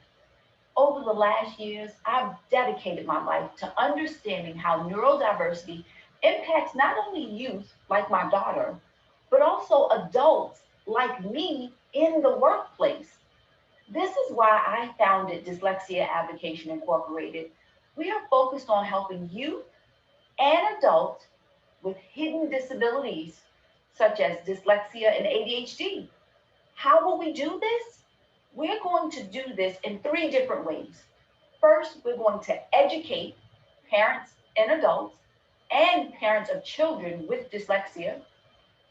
Over the last years, I've dedicated my life to understanding how neurodiversity impacts not only youth like my daughter, but also adults like me in the workplace. This is why I founded Dyslexia Advocation Incorporated. We are focused on helping youth and adults with hidden disabilities such as dyslexia and ADHD. How will we do this? We're going to do this in 3 different ways. First, we're going to educate parents and adults and parents of children with dyslexia.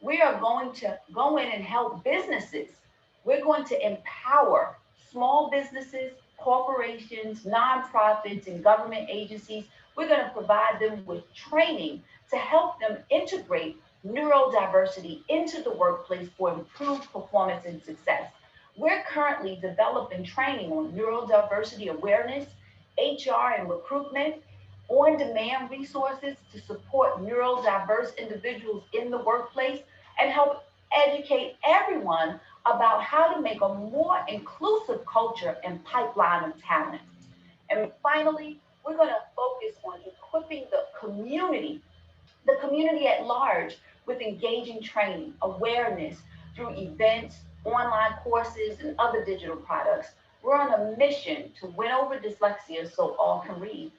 We are going to go in and help businesses. We're going to empower small businesses, corporations, nonprofits, and government agencies. We're going to provide them with training to help them integrate neurodiversity into the workplace for improved performance and success. We're currently developing training on neurodiversity awareness, HR and recruitment, on-demand resources to support neurodiverse individuals in the workplace, and help educate everyone about how to make a more inclusive culture and pipeline of talent. And finally, we're going to focus on equipping the community at large with engaging training, awareness through events, online courses, and other digital products. We're on a mission to win over dyslexia so all can read.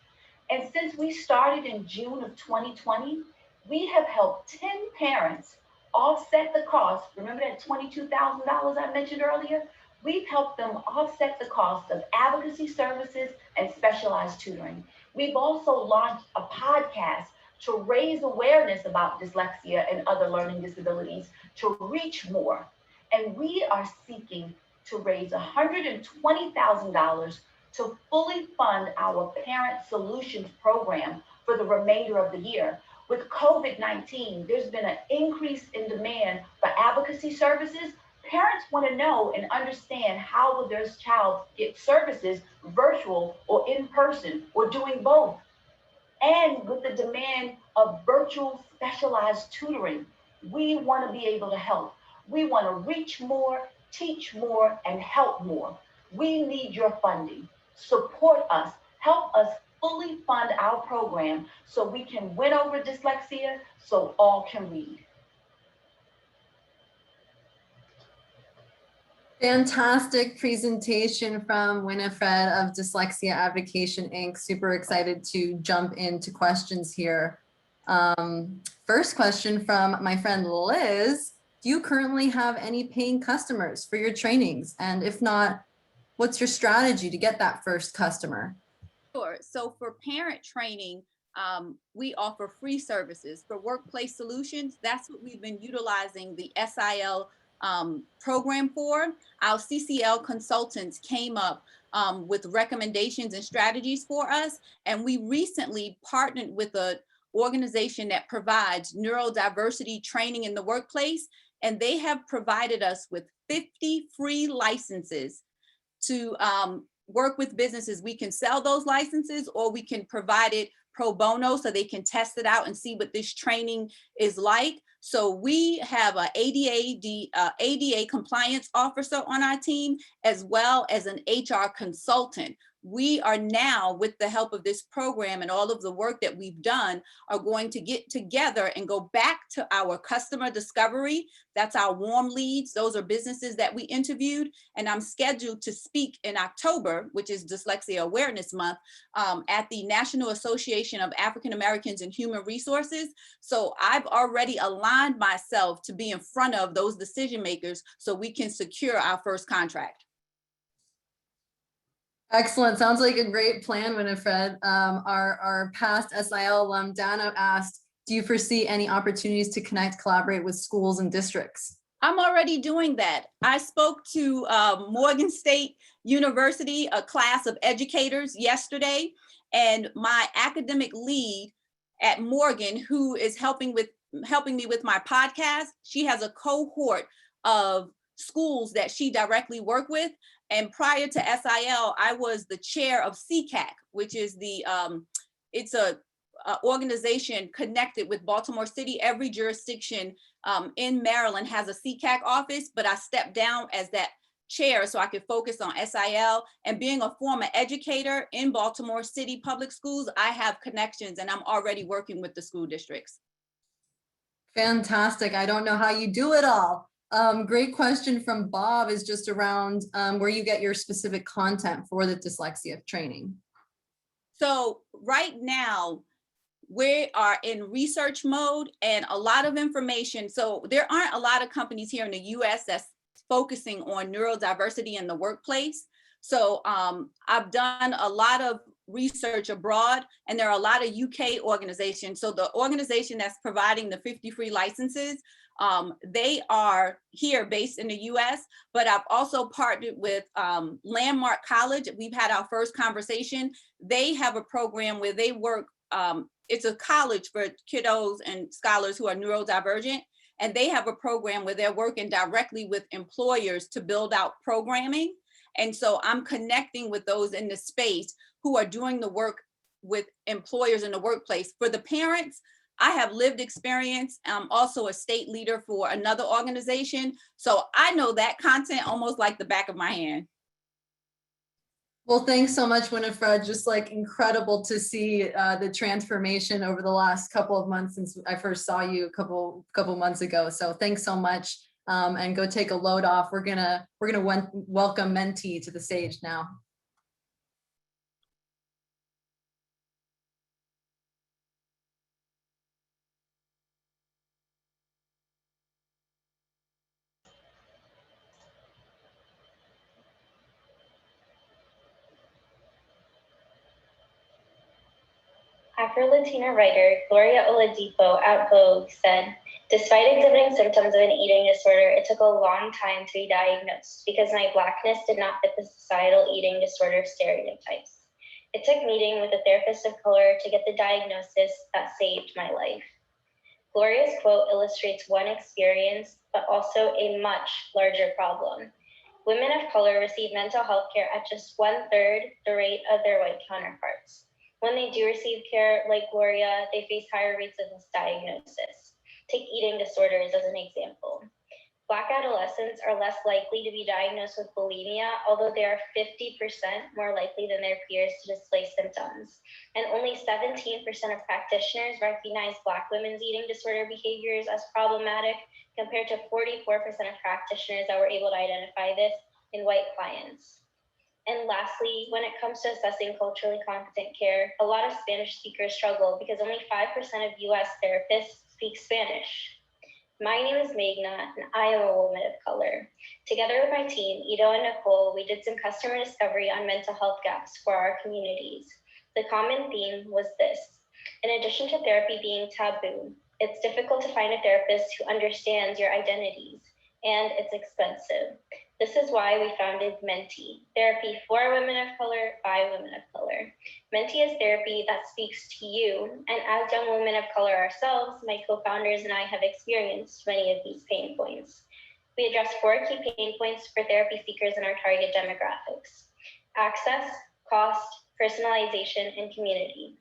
And since we started in June of 2020, we have helped 10 parents offset the cost. Remember that $22,000 I mentioned earlier? We've helped them offset the cost of advocacy services and specialized tutoring. We've also launched a podcast to raise awareness about dyslexia and other learning disabilities to reach more. And we are seeking to raise $120,000 to fully fund our Parent Solutions program for the remainder of the year. With COVID-19, there's been an increase in demand for advocacy services. Parents want to know and understand how will their child get services virtual or in person or doing both. And with the demand of virtual specialized tutoring, we want to be able to help. We want to reach more, teach more, and help more. We need your funding. Support us. Help us fully fund our program so we can win over dyslexia so all can read. Fantastic presentation from Winifred of Dyslexia Advocation Inc. Super excited to jump into questions here. First question from my friend Liz. Do you currently have any paying customers for your trainings? And if not, what's your strategy to get that first customer? Sure. So for parent training, we offer free services. For workplace solutions, that's what we've been utilizing the SIL program for. Our CCL consultants came up with recommendations and strategies for us. And we recently partnered with an organization that provides neurodiversity training in the workplace. And they have provided us with 50 free licenses to work with businesses. We can sell those licenses or we can provide it pro bono so they can test it out and see what this training is like. So we have an ADA compliance officer on our team, as well as an HR consultant. We are now, with the help of this program and all of the work that we've done, are going to get together and go back to our customer discovery. That's our warm leads. Those are businesses that we interviewed. And I'm scheduled to speak in October, which is Dyslexia Awareness Month, at the National Association of African Americans in Human Resources. So I've already aligned myself to be in front of those decision makers so we can secure our first contract. Excellent. Sounds like a great plan, Winifred. Our past SIL alum, Dana, asked, do you foresee any opportunities to connect, collaborate with schools and districts? I'm already doing that. I spoke to Morgan State University, a class of educators yesterday, and my academic lead at Morgan, who is helping me with my podcast, she has a cohort of schools that she directly work with. And prior to SIL, I was the chair of CCAC, which is it's a organization connected with Baltimore City. Every jurisdiction in Maryland has a CCAC office, but I stepped down as that chair so I could focus on SIL. And being a former educator in Baltimore City public schools, I have connections and I'm already working with the school districts. Fantastic. I don't know how you do it all. Great question from Bob is just around where you get your specific content for the dyslexia training. So right now, we are in research mode and a lot of information. So there aren't a lot of companies here in the US that's focusing on neurodiversity in the workplace. So I've done a lot of research abroad, and there are a lot of UK organizations. So the organization that's providing the 50 free licenses, they are here based in the US, but I've also partnered with Landmark College. We've had our first conversation. They have a program where they work, it's a college for kiddos and scholars who are neurodivergent. And they have a program where they're working directly with employers to build out programming. And so I'm connecting with those in the space who are doing the work with employers in the workplace. For the parents, I have lived experience. I'm also a state leader for another organization. So I know that content almost like the back of my hand. Well, thanks so much, Winifred. Just like incredible to see the transformation over the last couple of months since I first saw you a couple months ago. So thanks so much, and go take a load off. We're gonna welcome Mentee to the stage now. Afro-Latina writer Gloria Oladipo at Vogue said, "Despite exhibiting symptoms of an eating disorder, it took a long time to be diagnosed because my Blackness did not fit the societal eating disorder stereotypes. It took meeting with a therapist of color to get the diagnosis that saved my life." Gloria's quote illustrates one experience, but also a much larger problem. Women of color receive mental health care at just 1/3 the rate of their white counterparts. When they do receive care, like Gloria, they face higher rates of misdiagnosis. Take eating disorders as an example. Black adolescents are less likely to be diagnosed with bulimia, although they are 50% more likely than their peers to display symptoms. And only 17% of practitioners recognize Black women's eating disorder behaviors as problematic, compared to 44% of practitioners that were able to identify this in white clients. And lastly, when it comes to assessing culturally competent care, a lot of Spanish speakers struggle because only 5% of US therapists speak Spanish. My name is Meghna, and I am a woman of color. Together with my team, Ido and Nicole, we did some customer discovery on mental health gaps for our communities. The common theme was this: in addition to therapy being taboo, it's difficult to find a therapist who understands your identities, and it's expensive. This is why we founded Mentee, therapy for women of color by women of color. Mentee is therapy that speaks to you, and as young women of color ourselves, my co-founders and I have experienced many of these pain points. We address 4 key pain points for therapy seekers in our target demographics: access, cost, personalization, and community.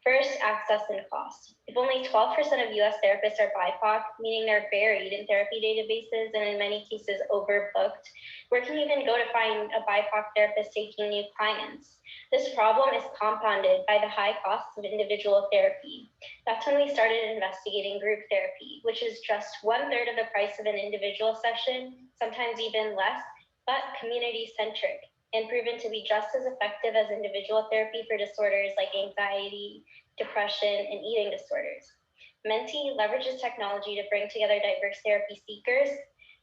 First, access and cost. If only 12% of US therapists are BIPOC, meaning they're buried in therapy databases and in many cases overbooked, where can you even go to find a BIPOC therapist taking new clients? This problem is compounded by the high costs of individual therapy. That's when we started investigating group therapy, which is just 1/3 of the price of an individual session, sometimes even less, but community-centric, and proven to be just as effective as individual therapy for disorders like anxiety, depression, and eating disorders. Mentee leverages technology to bring together diverse therapy seekers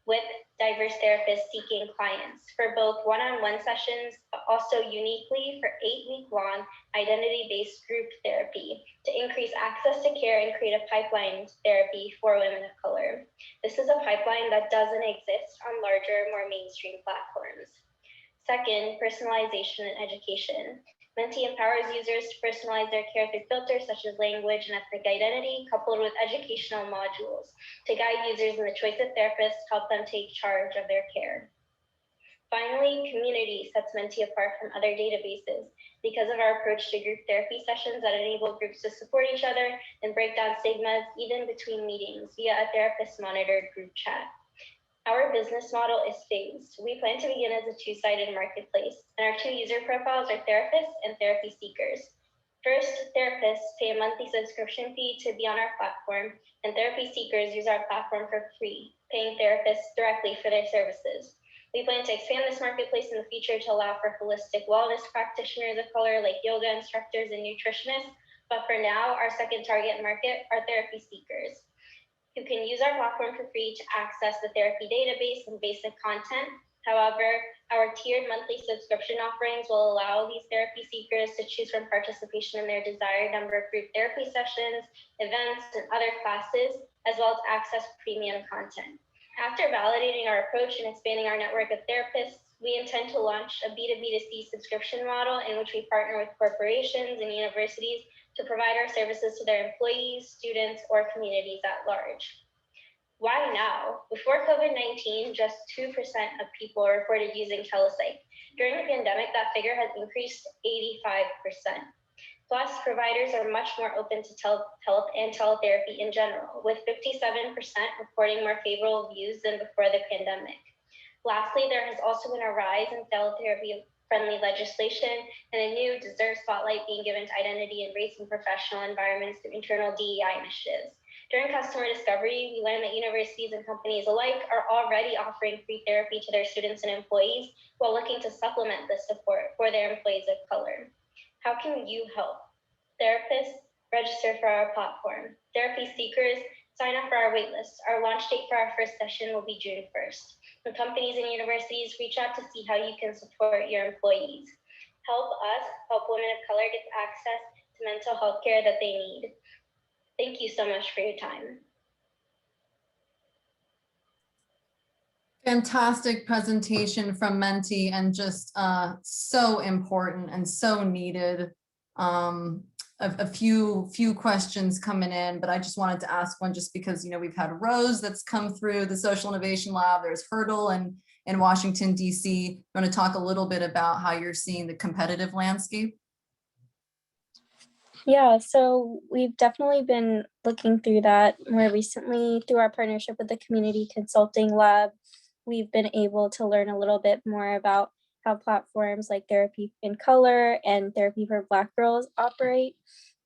with diverse therapists seeking clients for both one-on-one sessions, but also uniquely for 8-week-long identity-based group therapy to increase access to care and create a pipeline therapy for women of color. This is a pipeline that doesn't exist on larger, more mainstream platforms. Second, personalization and education. Mentee empowers users to personalize their care through filters such as language and ethnic identity, coupled with educational modules to guide users in the choice of therapists to help them take charge of their care. Finally, community sets Mentee apart from other databases because of our approach to group therapy sessions that enable groups to support each other and break down stigmas even between meetings via a therapist-monitored group chat. Our business model is phased. We plan to begin as a 2-sided marketplace, and our 2 user profiles are therapists and therapy seekers. First, therapists pay a monthly subscription fee to be on our platform, and therapy seekers use our platform for free, paying therapists directly for their services. We plan to expand this marketplace in the future to allow for holistic wellness practitioners of color like yoga instructors and nutritionists, but for now, our second target market are therapy seekers who can use our platform for free to access the therapy database and basic content. However, our tiered monthly subscription offerings will allow these therapy seekers to choose from participation in their desired number of group therapy sessions, events, and other classes, as well as access premium content. After validating our approach and expanding our network of therapists, we intend to launch a B2B2C subscription model in which we partner with corporations and universities to provide our services to their employees, students, or communities at large. Why now? Before COVID-19, just 2% of people reported using telepsych. During the pandemic, that figure has increased to 85%. Plus, providers are much more open to telehealth and teletherapy in general, with 57% reporting more favorable views than before the pandemic. Lastly, there has also been a rise in teletherapy-friendly legislation and a new deserved spotlight being given to identity and race in professional environments through internal DEI initiatives. During customer discovery, we learned that universities and companies alike are already offering free therapy to their students and employees while looking to supplement this support for their employees of color. How can you help? Therapists, register for our platform. Therapy seekers, sign up for our waitlist. Our launch date for our first session will be June 1st. And companies and universities, reach out to see how you can support your employees. Help us help women of color get access to mental health care that they need. Thank you so much for your time. Fantastic presentation from Menti, and just so important and so needed. A few questions coming in, but I just wanted to ask one just because, you know, we've had Rose that's come through the Social Innovation Lab. There's Hurdle in Washington, DC. You want to talk a little bit about how you're seeing the competitive landscape? Yeah, so we've definitely been looking through that more recently through our partnership with the Community Consulting Lab. We've been able to learn a little bit more about how platforms like Therapy in Color and Therapy for Black Girls operate.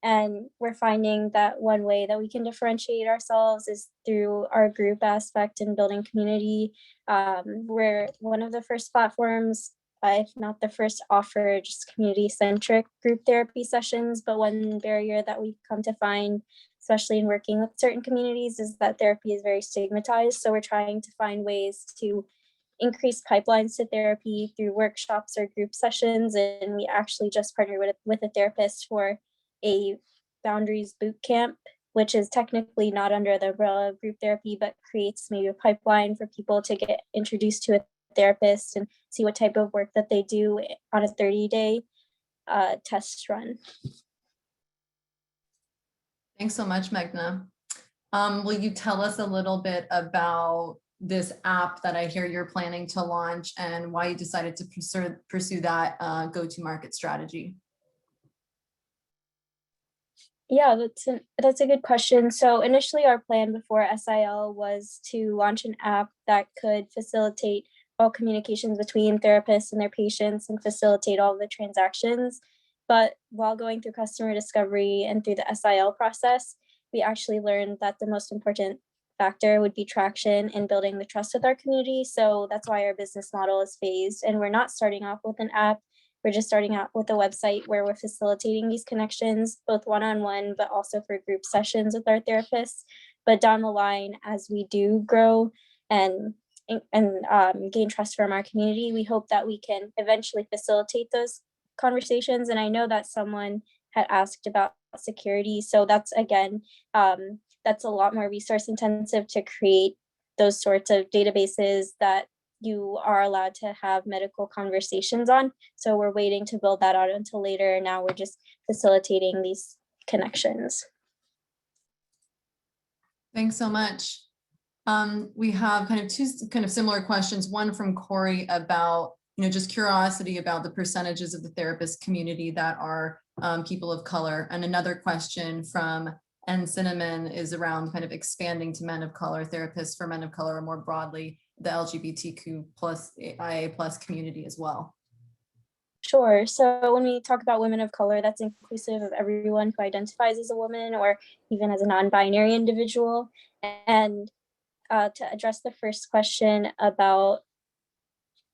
And we're finding that one way that we can differentiate ourselves is through our group aspect and building community. We're one of the first platforms, if not the first, offer just community-centric group therapy sessions. But one barrier that we've come to find, especially in working with certain communities, is that therapy is very stigmatized. So we're trying to find ways to increase pipelines to therapy through workshops or group sessions. And we actually just partnered with a therapist for a boundaries boot camp, which is technically not under the umbrella of group therapy, but creates maybe a pipeline for people to get introduced to a therapist and see what type of work that they do on a 30-day test run. Thanks so much, Meghna. Will you tell us a little bit about this app that I hear you're planning to launch and why you decided to pursue that go-to-market strategy? Yeah, that's a good question. So initially our plan before SIL was to launch an app that could facilitate all communications between therapists and their patients and facilitate all the transactions. But while going through customer discovery and through the SIL process, we actually learned that the most important factor would be traction and building the trust with our community. So that's why our business model is phased, and we're not starting off with an app. We're just starting out with a website where we're facilitating these connections, both one-on-one, but also for group sessions with our therapists. But down the line, as we do grow and gain trust from our community, we hope that we can eventually facilitate those conversations. And I know that someone had asked about security. So that's, again, that's a lot more resource intensive to create those sorts of databases that you are allowed to have medical conversations on. So we're waiting to build that out until later. Now we're just facilitating these connections. Thanks so much. We have two similar questions. One from Corey about, just curiosity about the percentages of the therapist community that are people of color. And another question from N Cinnamon is around expanding to men of color, therapists for men of color, or more broadly, the LGBTQ plus IA plus community as well. Sure. So when we talk about women of color, that's inclusive of everyone who identifies as a woman or even as a non-binary individual. And to address the first question about,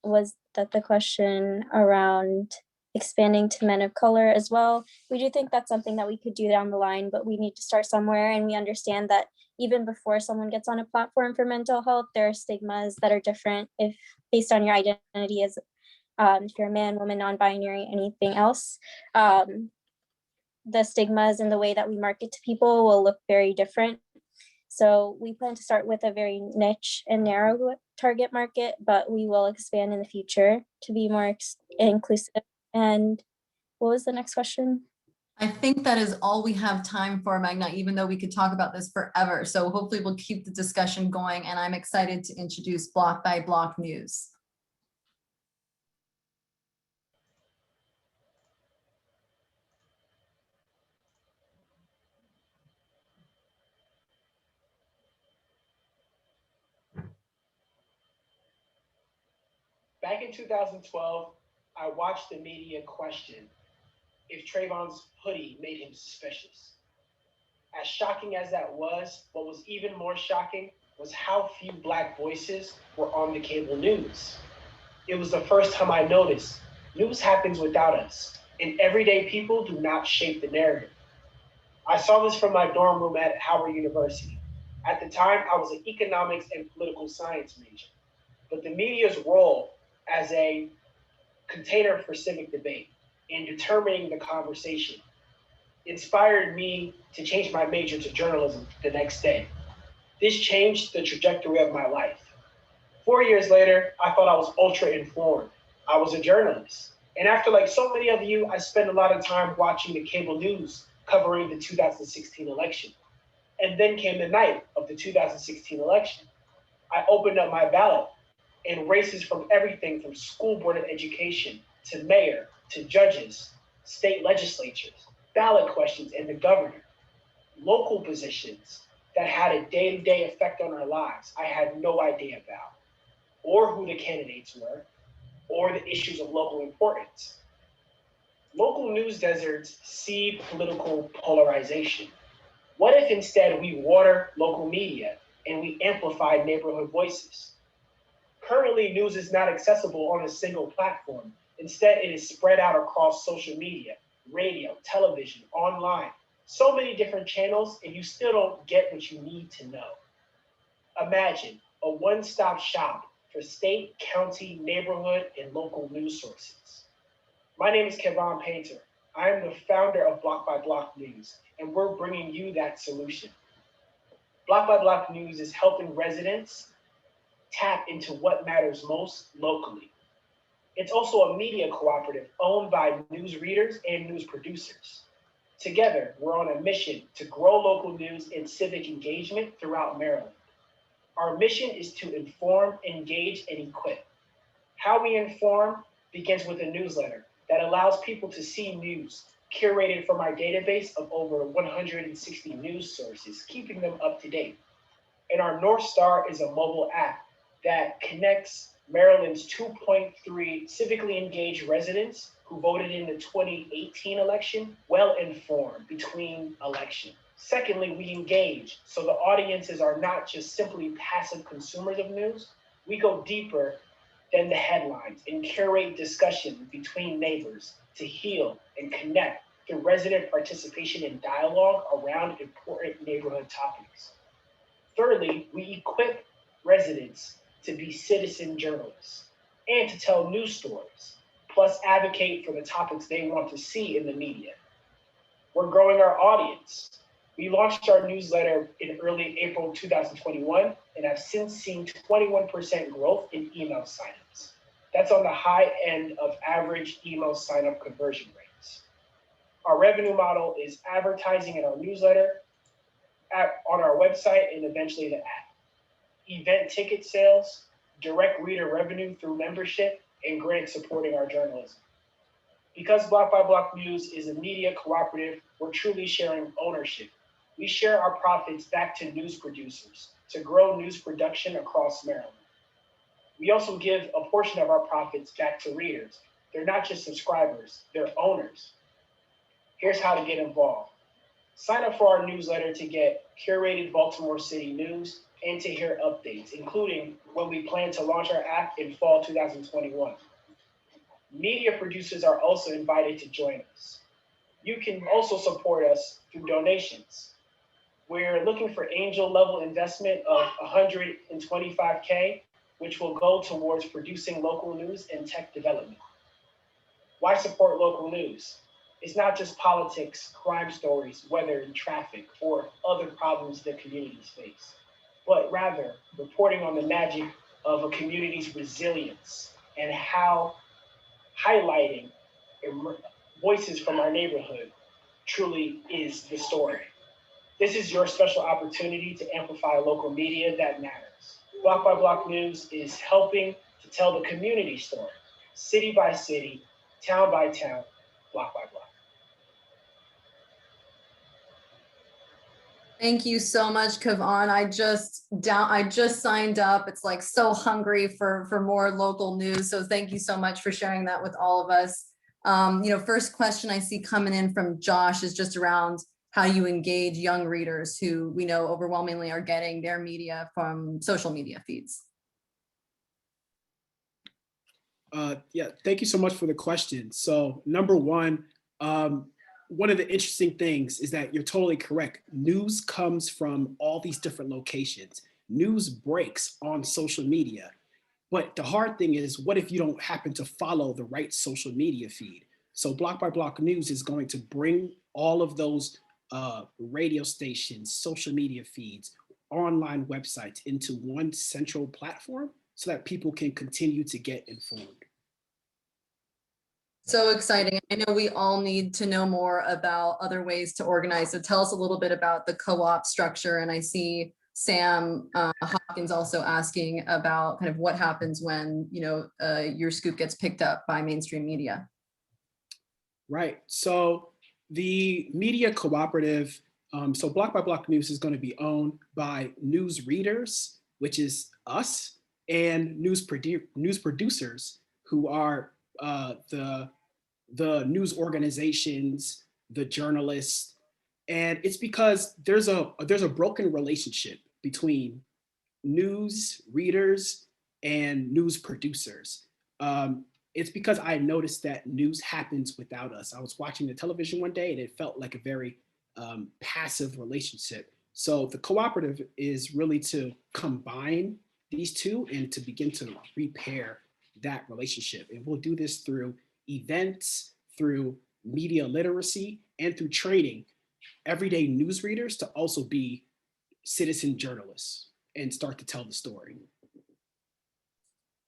was that the question around expanding to men of color as well? We do think that's something that we could do down the line, but we need to start somewhere. And we understand that even before someone gets on a platform for mental health, there are stigmas that are different if based on your identity as if you're a man, woman, non-binary, anything else. The stigmas and the way that we market to people will look very different. So we plan to start with a very niche and narrow target market, but we will expand in the future to be more inclusive. And what was the next question? I think that is all we have time for, Magna, even though we could talk about this forever. So hopefully we'll keep the discussion going, and I'm excited to introduce Block by Block News. Back in 2012, I watched the media question if Trayvon's hoodie made him suspicious. As shocking as that was, what was even more shocking was how few Black voices were on the cable news. It was the first time I noticed news happens without us, and everyday people do not shape the narrative. I saw this from my dorm room at Howard University. At the time, I was an economics and political science major, but the media's role as a container for civic debate and determining the conversation inspired me to change my major to journalism the next day. This changed the trajectory of my life. 4 years later, I thought I was ultra informed. I was a journalist. And after, like so many of you, I spent a lot of time watching the cable news covering the 2016 election. And then came the night of the 2016 election. I opened up my ballot, and races from everything from school board of education to mayor to judges, state legislatures, ballot questions, and the governor, local positions that had a day-to-day effect on our lives I had no idea about, or who the candidates were, or the issues of local importance. Local news deserts seed political polarization. What if instead we water local media and we amplify neighborhood voices? Currently, news is not accessible on a single platform. Instead, it is spread out across social media, radio, television, online, so many different channels, and you still don't get what you need to know. Imagine a one-stop shop for state, county, neighborhood, and local news sources. My name is Kevon Painter. I am the founder of Block by Block News, and we're bringing you that solution. Block by Block News is helping residents tap into what matters most locally. It's also a media cooperative owned by news readers and news producers. Together, we're on a mission to grow local news and civic engagement throughout Maryland. Our mission is to inform, engage, and equip. How we inform begins with a newsletter that allows people to see news curated from our database of over 160 news sources, keeping them up to date. And our North Star is a mobile app that connects Maryland's 2.3 civically engaged residents who voted in the 2018 election well informed between elections. Secondly, we engage, so the audiences are not just simply passive consumers of news. We go deeper than the headlines and curate discussion between neighbors to heal and connect through resident participation and dialogue around important neighborhood topics. Thirdly, we equip residents to be citizen journalists and to tell news stories, plus advocate for the topics they want to see in the media. We're growing our audience. We launched our newsletter in early April 2021 and have since seen 21% growth in email signups. That's on the high end of average email signup conversion rates. Our revenue model is advertising in our newsletter, on our website, and eventually the app. Event ticket sales, direct reader revenue through membership, and grants supporting our journalism. Because Block by Block News is a media cooperative, we're truly sharing ownership. We share our profits back to news producers to grow news production across Maryland. We also give a portion of our profits back to readers They're not just subscribers, they're owners. Here's how to get involved. Sign up for our newsletter to get curated Baltimore City news and to hear updates, including when we plan to launch our app in fall 2021. Media producers are also invited to join us. You can also support us through donations. We're looking for angel level investment of $125K, which will go towards producing local news and tech development. Why support local news? It's not just politics, crime stories, weather and traffic, or other problems that communities face, but rather reporting on the magic of a community's resilience and how highlighting voices from our neighborhood truly is the story. This is your special opportunity to amplify local media that matters. Block by Block News is helping to tell the community story, city by city, town by town, block by block. Thank you so much, Kavan. I just signed up. It's like so hungry for more local news. So thank you so much for sharing that with all of us. First question I see coming in from Josh is just around how you engage young readers who we know overwhelmingly are getting their media from social media feeds. Yeah, thank you so much for the question. So number one of the interesting things is that you're totally correct. News comes from all these different locations. News breaks on social media. But the hard thing is, what if you don't happen to follow the right social media feed? So Block by Block News is going to bring all of those radio stations, social media feeds, online websites into one central platform so that people can continue to get informed. So exciting. I know we all need to know more about other ways to organize. So tell us a little bit about the co-op structure. And I see Sam Hopkins also asking about kind of what happens when, your scoop gets picked up by mainstream media. Right. So the media cooperative, so Block by Block News is going to be owned by news readers, which is us, and news producers, who are the news organizations, the journalists. And it's because there's a broken relationship between news readers and news producers. It's because I noticed that news happens without us. I was watching the television one day and it felt like a very passive relationship. So the cooperative is really to combine these two and to begin to repair that relationship. And we'll do this through events, through media literacy, and through training everyday news readers to also be citizen journalists and start to tell the story.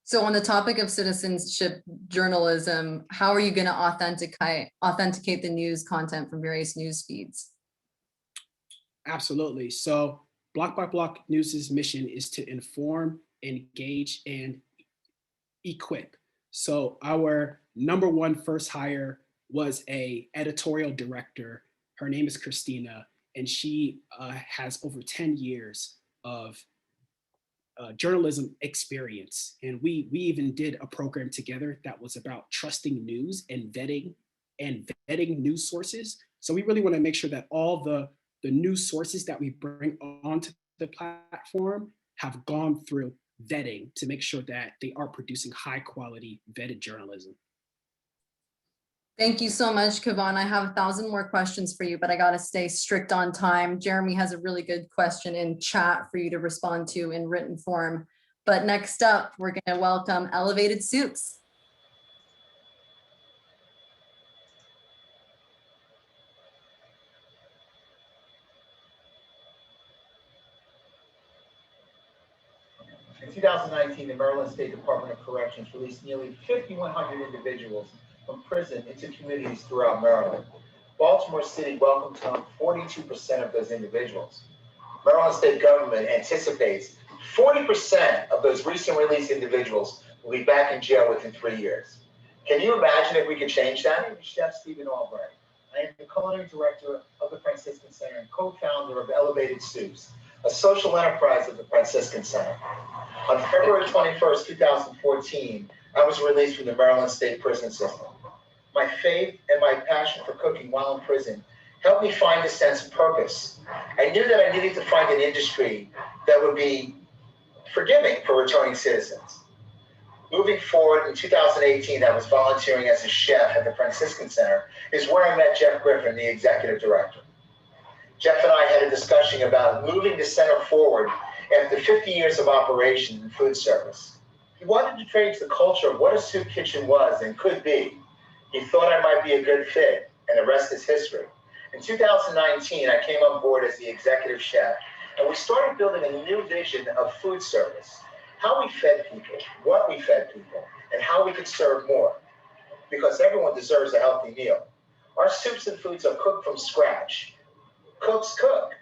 So on the topic of citizenship journalism, how are you going to authenticate the news content from various news feeds? Absolutely. So Block by Block News's mission is to inform, engage, and equip. So our number one first hire was a editorial director. Her name is Christina, and she has over 10 years of journalism experience. And we even did a program together that was about trusting news and vetting news sources. So we really want to make sure that all the news sources that we bring onto the platform have gone through vetting to make sure that they are producing high quality vetted journalism. Thank you so much, Kavan. I have 1,000 more questions for you, but I got to stay strict on time. Jeremy has a really good question in chat for you to respond to in written form. But next up, we're going to welcome Elevated Soups. In 2019, the Maryland State Department of Corrections released nearly 5,100 individuals from prison into communities throughout Maryland. Baltimore City welcomed home 42% of those individuals. Maryland State government anticipates 40% of those recently released individuals will be back in jail within 3 years. Can you imagine if we could change that? I'm Chef Stephen Albright. I am the culinary director of the Franciscan Center and co-founder of Elevated Soups, a social enterprise of the Franciscan Center. On February 21st, 2014, I was released from the Maryland State Prison System. My faith and my passion for cooking while in prison helped me find a sense of purpose. I knew that I needed to find an industry that would be forgiving for returning citizens. Moving forward, in 2018, I was volunteering as a chef at the Franciscan Center, is where I met Jeff Griffin, the executive director. Jeff and I had a discussion about moving the center forward after 50 years of operation in food service. He wanted to change the culture of what a soup kitchen was and could be. He thought I might be a good fit, and the rest is history. In 2019, I came on board as the executive chef, and we started building a new vision of food service. How we fed people, what we fed people, and how we could serve more. Because everyone deserves a healthy meal. Our soups and foods are cooked from scratch. Cooks cook.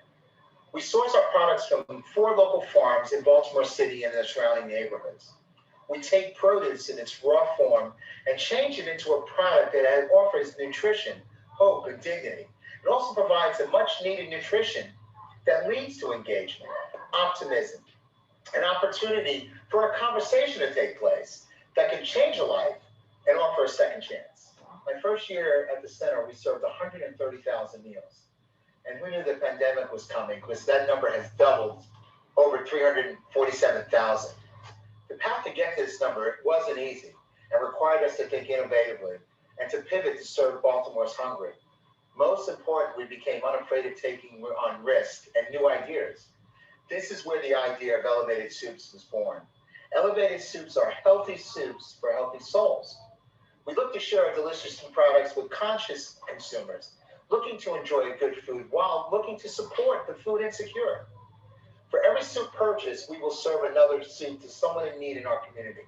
We source our products from 4 local farms in Baltimore City and the surrounding neighborhoods. We take produce in its raw form and change it into a product that offers nutrition, hope, and dignity. It also provides a much-needed nutrition that leads to engagement, optimism, an opportunity for a conversation to take place that can change a life and offer a second chance. My first year at the center, we served 130,000 meals. And who knew the pandemic was coming? Because that number has doubled, over 347,000. The path to get to this number wasn't easy and required us to think innovatively and to pivot to serve Baltimore's hungry. Most important, we became unafraid of taking on risk and new ideas. This is where the idea of elevated soups was born. Elevated soups are healthy soups for healthy souls. We look to share our delicious products with conscious consumers, looking to enjoy good food while looking to support the food insecure. For every soup purchase, we will serve another soup to someone in need in our community,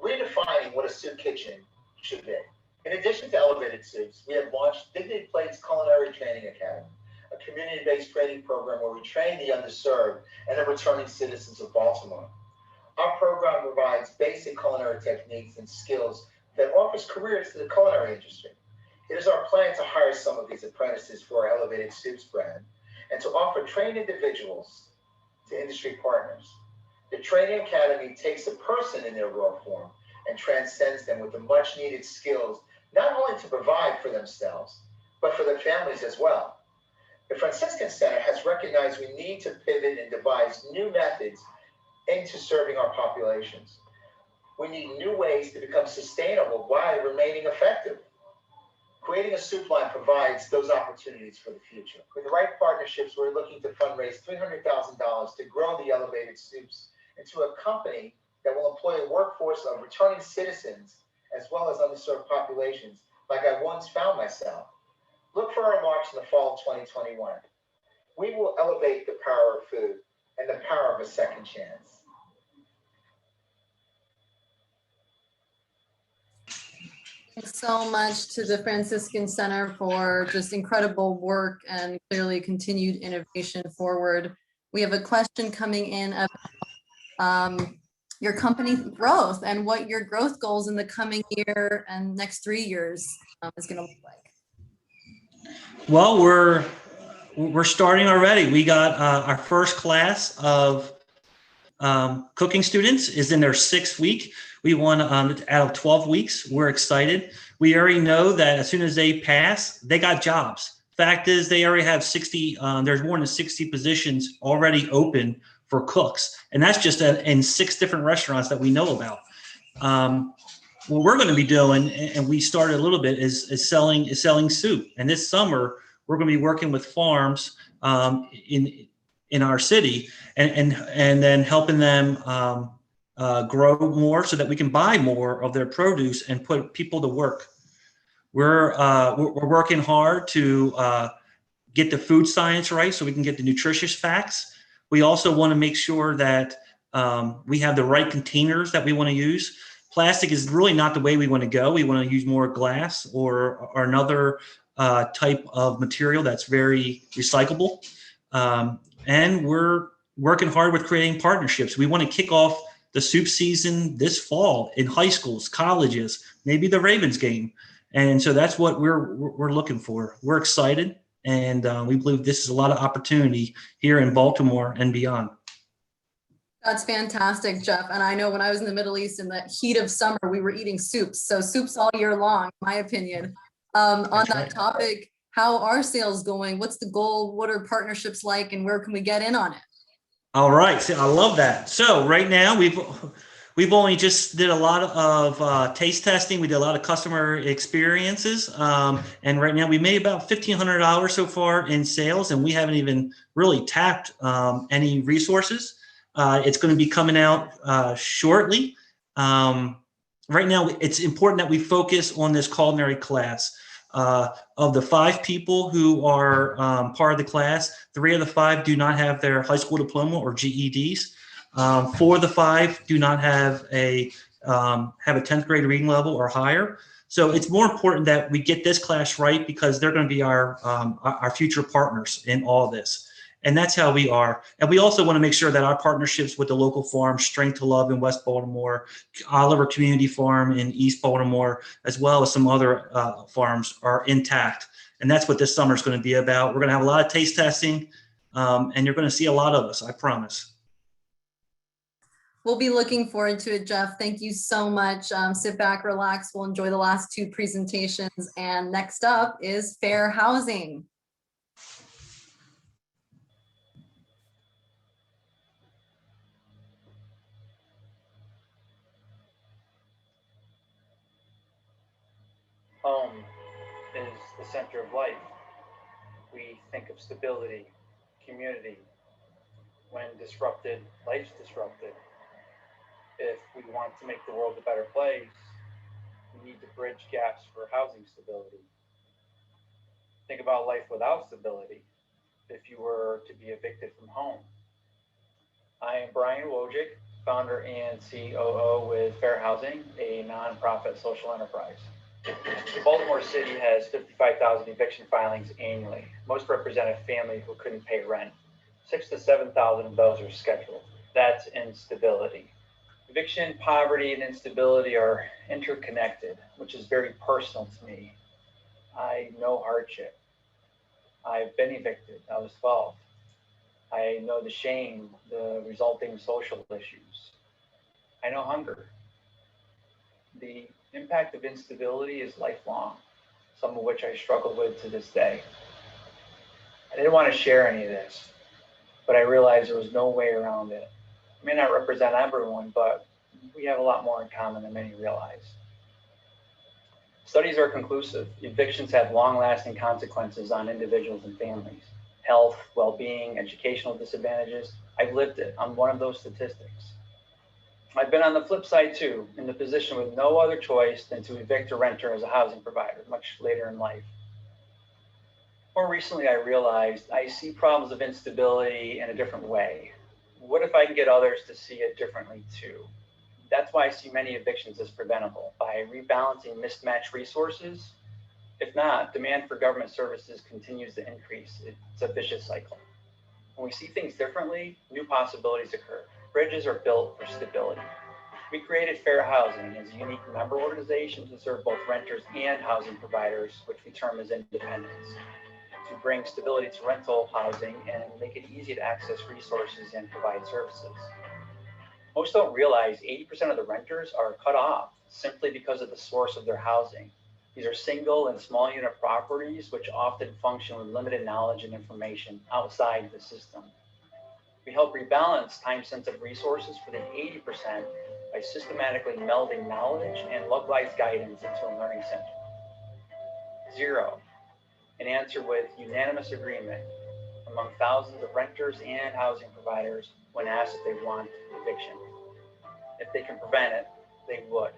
redefining what a soup kitchen should be. In addition to elevated soups, we have launched Dignity Plates Culinary Training Academy, a community-based training program where we train the underserved and the returning citizens of Baltimore. Our program provides basic culinary techniques and skills that offers careers to the culinary industry. It is our plan to hire some of these apprentices for our Elevated Soups brand and to offer trained individuals to industry partners. The Training Academy takes a person in their raw form and transcends them with the much needed skills, not only to provide for themselves, but for their families as well. The Franciscan Center has recognized we need to pivot and devise new methods into serving our populations. We need new ways to become sustainable while remaining effective. Creating a soup line provides those opportunities for the future. With the right partnerships, we're looking to fundraise $300,000 to grow the Elevated Soups into a company that will employ a workforce of returning citizens as well as underserved populations, like I once found myself. Look for our launch in the fall of 2021. We will elevate the power of food and the power of a second chance. Thanks so much to the Franciscan Center for just incredible work and clearly continued innovation forward. We have a question coming in about your company growth and what your growth goals in the coming year and next 3 years is going to look like. Well, we're starting already. We got our first class of cooking students is in their 6th week. We won out of 12 weeks. We're excited. We already know that as soon as they pass, they got jobs. Fact is, they already have 60, there's more than 60 positions already open for cooks. And that's just in 6 different restaurants that we know about. What we're going to be doing, and we started a little bit, is selling soup. And this summer, we're going to be working with farms in our city and then helping them grow more so that we can buy more of their produce and put people to work. We're working hard to get the food science right so we can get the nutritious facts. We also want to make sure that we have the right containers that we want to use. Plastic is really not the way we want to go. We want to use more glass or another type of material that's very recyclable. And we're working hard with creating partnerships. We want to kick off the soup season this fall in high schools, colleges, maybe the Ravens game. And so that's what we're looking for. We're excited, and we believe this is a lot of opportunity here in Baltimore and beyond. That's fantastic, Jeff. And I know when I was in the Middle East in the heat of summer, we were eating soups. So soups all year long, in my opinion. On that topic, how are sales going? What's the goal? What are partnerships like, and where can we get in on it? All right, so I love that. So right now we've only just did a lot of taste testing. We did a lot of customer experiences, and right now we made about $1,500 so far in sales, and we haven't even really tapped any resources. It's going to be coming out shortly. Right now, it's important that we focus on this culinary class. Of the 5 people who are part of the class, 3 of the 5 do not have their high school diploma or GEDs. 4 of the 5 do not have a 10th grade reading level or higher. So it's more important that we get this class right, because they're going to be our future partners in all this. And that's how we are. And we also want to make sure that our partnerships with the local farms, Strength to Love in West Baltimore, Oliver Community Farm in East Baltimore, as well as some other farms, are intact. And that's what this summer is going to be about. We're going to have a lot of taste testing, and you're going to see a lot of us, I promise. We'll be looking forward to it, Jeff. Thank you so much. Sit back, relax. We'll enjoy the last 2 presentations. And next up is fair housing. Home is the center of life. We think of stability, community. When disrupted, life's disrupted. If we want to make the world a better place, we need to bridge gaps for housing stability. Think about life without stability if you were to be evicted from home. I am Brian Wojcik, founder and COO with Fair Housing, a nonprofit social enterprise. Baltimore City has 55,000 eviction filings annually. Most represent a family who couldn't pay rent. 6,000 to 7,000 of those are scheduled. That's instability. Eviction, poverty, and instability are interconnected, which is very personal to me. I know hardship. I've been evicted. I was 12. I know the shame, the resulting social issues. I know hunger. The impact of instability is lifelong, some of which I struggle with to this day. I didn't want to share any of this, but I realized there was no way around it. I may not represent everyone, but we have a lot more in common than many realize. Studies are conclusive. Evictions have long-lasting consequences on individuals and families. Health, well-being, educational disadvantages. I've lived it. I'm one of those statistics. I've been on the flip side too, in the position with no other choice than to evict a renter as a housing provider, much later in life. More recently, I realized I see problems of instability in a different way. What if I can get others to see it differently too? That's why I see many evictions as preventable, by rebalancing mismatched resources. If not, demand for government services continues to increase. It's a vicious cycle. When we see things differently, new possibilities occur. Bridges are built for stability. We created Fair Housing as a unique member organization to serve both renters and housing providers, which we term as independents, to bring stability to rental housing and make it easy to access resources and provide services. Most don't realize 80% of the renters are cut off simply because of the source of their housing. These are single and small unit properties, which often function with limited knowledge and information outside the system. We help rebalance time-sensitive resources for the 80% by systematically melding knowledge and localized guidance into a learning center. 0, an answer with unanimous agreement among thousands of renters and housing providers when asked if they want eviction. If they can prevent it, they would.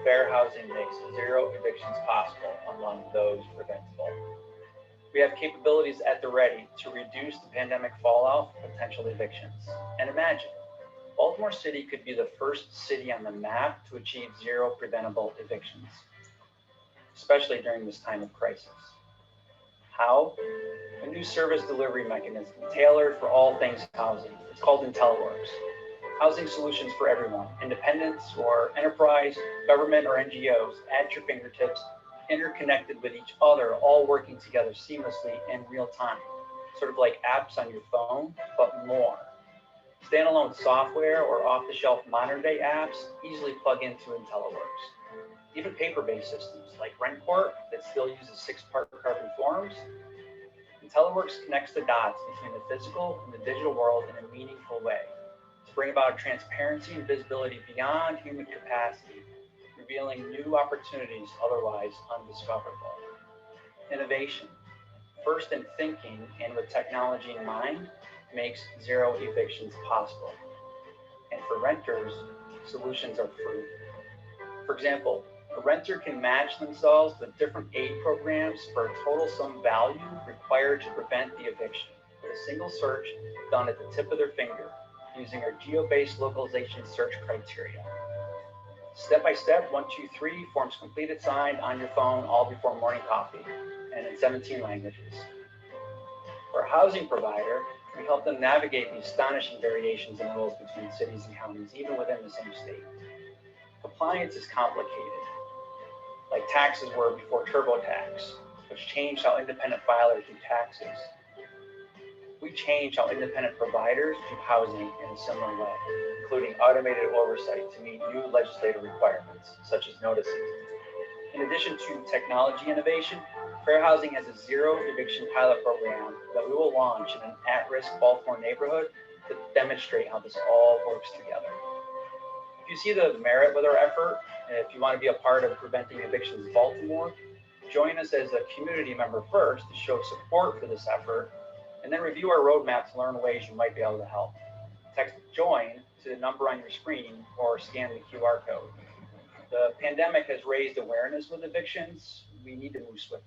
Fair Housing makes 0 evictions possible among those preventable. We have capabilities at the ready to reduce the pandemic fallout from potential evictions. And imagine, Baltimore City could be the first city on the map to achieve 0 preventable evictions, especially during this time of crisis. How? A new service delivery mechanism tailored for all things housing. It's called IntelliWorks. Housing solutions for everyone, independents or enterprise, government or NGOs, at your fingertips, interconnected with each other, all working together seamlessly in real time. Sort of like apps on your phone, but more. Standalone software or off-the-shelf modern-day apps easily plug into IntelliWorks. Even paper-based systems like RentCourt that still uses 6-part carbon forms, IntelliWorks connects the dots between the physical and the digital world in a meaningful way to bring about transparency and visibility beyond human capacity, revealing new opportunities otherwise undiscoverable. Innovation, first in thinking and with technology in mind, makes zero evictions possible. And for renters, solutions are free. For example, a renter can match themselves with different aid programs for a total sum value required to prevent the eviction with a single search done at the tip of their finger using our geo-based localization search criteria. Step-by-step, 1, 2, 3 forms completed, signed on your phone, all before morning coffee, and in 17 languages. For a housing provider, we help them navigate the astonishing variations in rules between cities and counties, even within the same state. Compliance is complicated, like taxes were before TurboTax, which changed how independent filers do taxes. We changed how independent providers do housing in a similar way, including automated oversight to meet new legislative requirements, such as notices. In addition to technology innovation, Fair Housing has a zero eviction pilot program that we will launch in an at-risk Baltimore neighborhood to demonstrate how this all works together. If you see the merit with our effort, and if you want to be a part of preventing evictions in Baltimore, join us as a community member first to show support for this effort, and then review our roadmap to learn ways you might be able to help. Text JOIN to the number on your screen or scan the QR code. The pandemic has raised awareness with evictions. We need to move swiftly.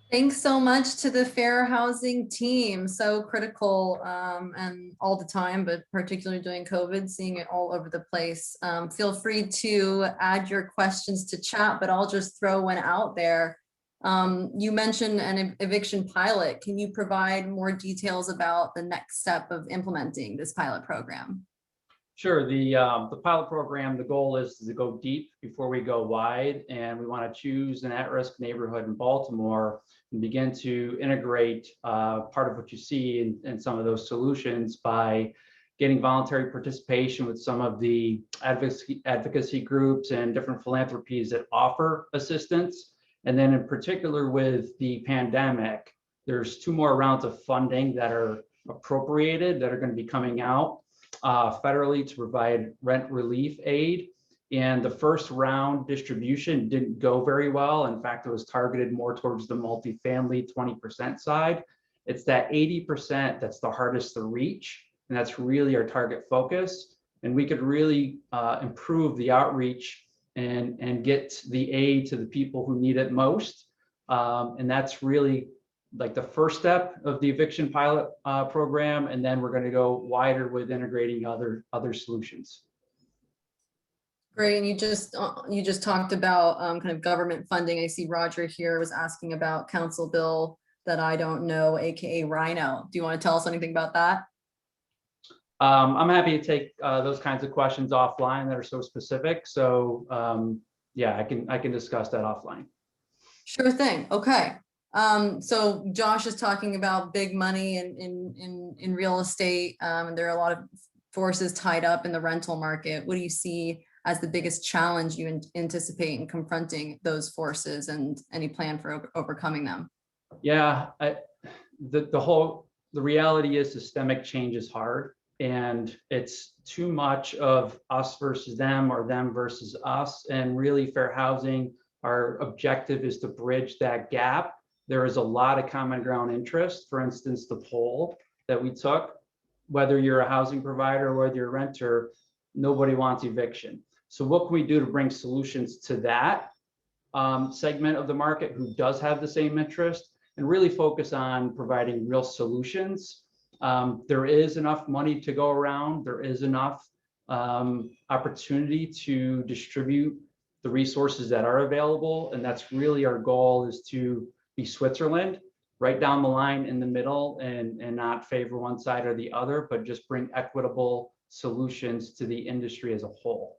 Thanks so much to the Fair Housing team. So critical and all the time, but particularly during COVID, seeing it all over the place. Feel free to add your questions to chat, but I'll just throw one out there. You mentioned an eviction pilot. Can you provide more details about the next step of implementing this pilot program? Sure. The pilot program, the goal is to go deep before we go wide, and we want to choose an at-risk neighborhood in Baltimore and begin to integrate part of what you see in some of those solutions by getting voluntary participation with some of the advocacy groups and different philanthropies that offer assistance. And then in particular with the pandemic, there's 2 more rounds of funding that are appropriated that are going to be coming out federally to provide rent relief aid. And the first round distribution didn't go very well. In fact, it was targeted more towards the multifamily 20% side. It's that 80% that's the hardest to reach. And that's really our target focus. And we could really improve the outreach and get the aid to the people who need it most. And that's really like the first step of the eviction pilot program. And then we're going to go wider with integrating other solutions. Great. And you just talked about kind of government funding. I see Roger here was asking about Council Bill that I don't know, AKA Rhino. Do you want to tell us anything about that? I'm happy to take those kinds of questions offline that are so specific. So yeah, I can discuss that offline. Sure thing. Okay. So Josh is talking about big money in real estate. And there are a lot of forces tied up in the rental market. What do you see as the biggest challenge you anticipate in confronting those forces, and any plan for overcoming them? Yeah, the reality is systemic change is hard. And it's too much of us versus them or them versus us. And really, Fair Housing, our objective is to bridge that gap. There is a lot of common ground interest. For instance, the poll that we took, whether you're a housing provider or whether you're a renter, nobody wants eviction. So what can we do to bring solutions to that segment of the market who does have the same interest, and really focus on providing real solutions? There is enough money to go around. There is enough opportunity to distribute the resources that are available. And that's really our goal, is to be Switzerland, right down the line in the middle, and not favor one side or the other, but just bring equitable solutions to the industry as a whole.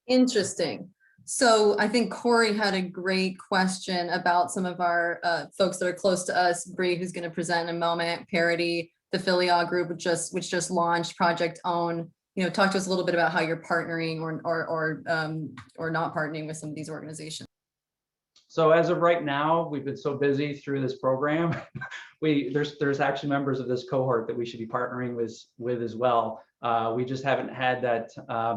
Interesting. So I think Corey had a great question about some of our folks that are close to us. Bree, who's going to present in a moment, Parity, the Philly group, which just launched Project Own. You know, talk to us a little bit about how you're partnering or not partnering with some of these organizations. So as of right now, we've been so busy through this program. There's actually members of this cohort that we should be partnering with as well. We just haven't had that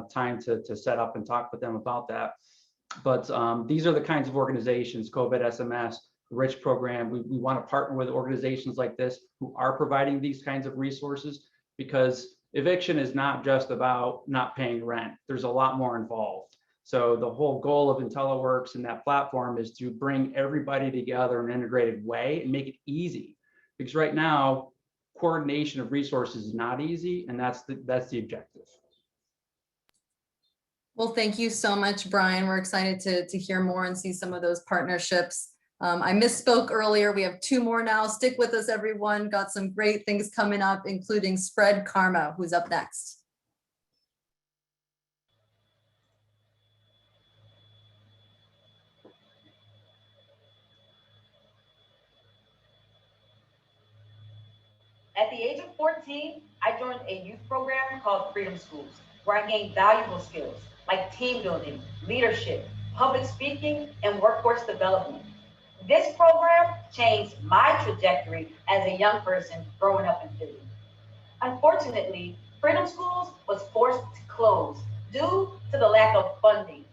time to set up and talk with them about that. But these are the kinds of organizations, COVID SMS, Rich program. We want to partner with organizations like this who are providing these kinds of resources, because eviction is not just about not paying rent. There's a lot more involved. So the whole goal of IntelliWorks and that platform is to bring everybody together in an integrated way and make it easy. Because right now, coordination of resources is not easy, and that's the objective. Well, thank you so much, Brian. We're excited to hear more and see some of those partnerships. I misspoke earlier. We have 2 more now. Stick with us, everyone. Got some great things coming up, including Spread Karma, who's up next. At the age of 14, I joined a youth program called Freedom Schools, where I gained valuable skills like team building, leadership, public speaking, and workforce development. This program changed my trajectory as a young person growing up in Philly. Unfortunately, Freedom Schools was forced to close due to the lack of funding.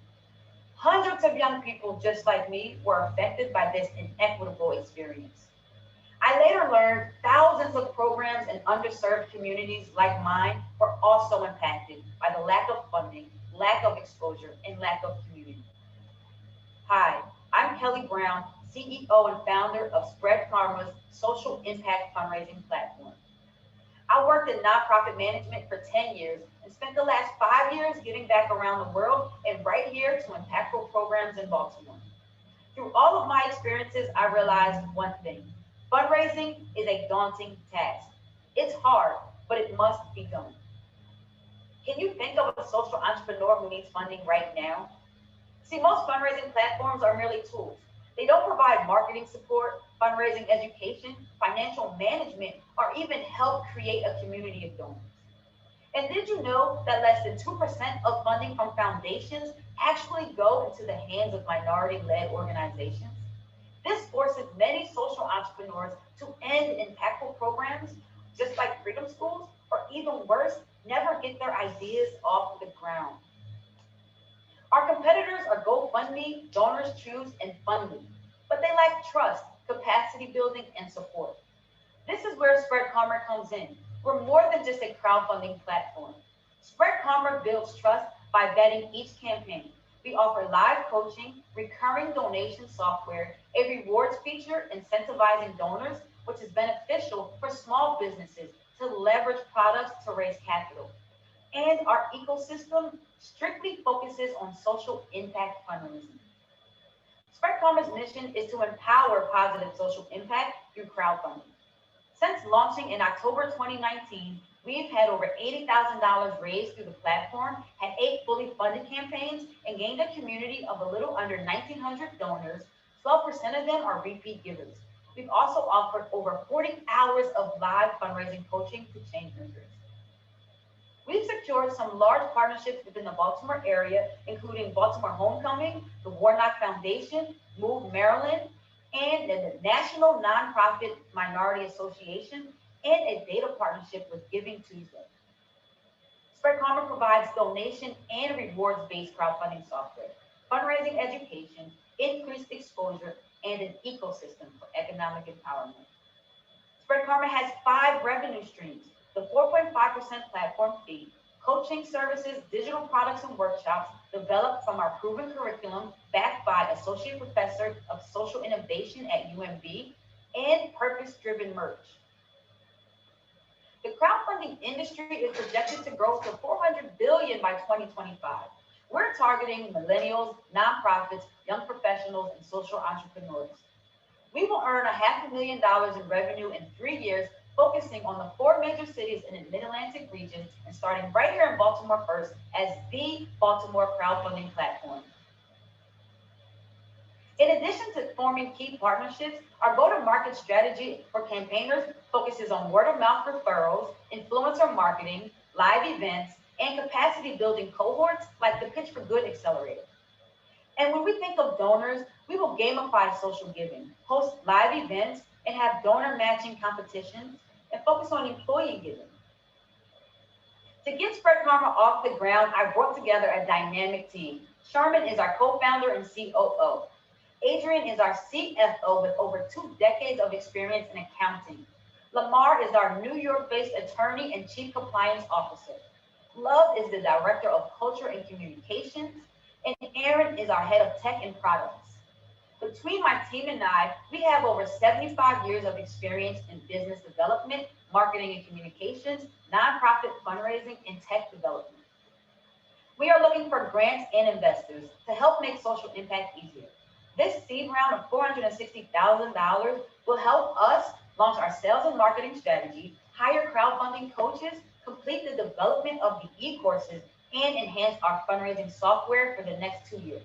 Hundreds of young people just like me were affected by this inequitable experience. I later learned thousands of programs in underserved communities like mine were also impacted by the lack of funding, lack of exposure, and lack of community. Hi, I'm Kelly Brown, CEO and founder of Spread Karma's social impact fundraising platform. I worked in nonprofit management for 10 years and spent the last 5 years getting back around the world and right here to impactful programs in Baltimore. Through all of my experiences, I realized one thing. Fundraising is a daunting task. It's hard, but it must be done. Can you think of a social entrepreneur who needs funding right now? See, most fundraising platforms are merely tools. They don't provide marketing support, fundraising education, financial management, or even help create a community of donors. And did you know that less than 2% of funding from foundations actually go into the hands of minority-led organizations? This forces many social entrepreneurs to end impactful programs, just like Freedom Schools, or even worse, never get their ideas off the ground. Our competitors are GoFundMe, Donors Choose, and Fundly, but they lack trust, capacity building, and support. This is where Spread Karma comes in. We're more than just a crowdfunding platform. Spread Karma builds trust by vetting each campaign. We offer live coaching, recurring donation software, a rewards feature incentivizing donors, which is beneficial for small businesses to leverage products to raise capital. And our ecosystem strictly focuses on social impact fundraising. Spread Karma's mission is to empower positive social impact through crowdfunding. Since launching in October 2019, we've had over $80,000 raised through the platform, had 8 fully funded campaigns, and gained a community of a little under 1,900 donors. 12% of them are repeat givers. We've also offered over 40 hours of live fundraising coaching to change makers. We've secured some large partnerships within the Baltimore area, including Baltimore Homecoming, the Warnock Foundation, Move Maryland, and the National Nonprofit Minority Association, and a data partnership with Giving Tuesday. Spread Karma provides donation and rewards-based crowdfunding software, fundraising education, increased exposure, and an ecosystem for economic empowerment. Spread Karma has 5 revenue streams: the 4.5% platform fee, coaching services, digital products and workshops developed from our proven curriculum, backed by Associate Professor of Social Innovation at UMB, and purpose-driven merch. The crowdfunding industry is projected to grow to $400 billion by 2025. We're targeting millennials, nonprofits, young professionals, and social entrepreneurs. We will earn $500,000 in revenue in 3 years, focusing on the 4 major cities in the Mid-Atlantic region and starting right here in Baltimore first as the Baltimore Crowdfunding platform. In addition to forming key partnerships, our go-to-market strategy for campaigners focuses on word-of-mouth referrals, influencer marketing, live events, and capacity building cohorts like the Pitch for Good Accelerator. And when we think of donors, we will gamify social giving, host live events, and have donor matching competitions, and focus on employee giving. To get Spread Karma off the ground, I brought together a dynamic team. Sherman is our co-founder and COO. Adrian is our CFO with over 2 decades of experience in accounting. Lamar is our New York-based attorney and chief compliance officer. Love is the director of culture and communications, and Aaron is our head of tech and products. Between my team and I, we have over 75 years of experience in business development, marketing and communications, nonprofit fundraising, and tech development. We are looking for grants and investors to help make social impact easier. This seed round of $460,000 will help us launch our sales and marketing strategy, hire crowdfunding coaches, complete the development of the e-courses, and enhance our fundraising software for the next 2 years.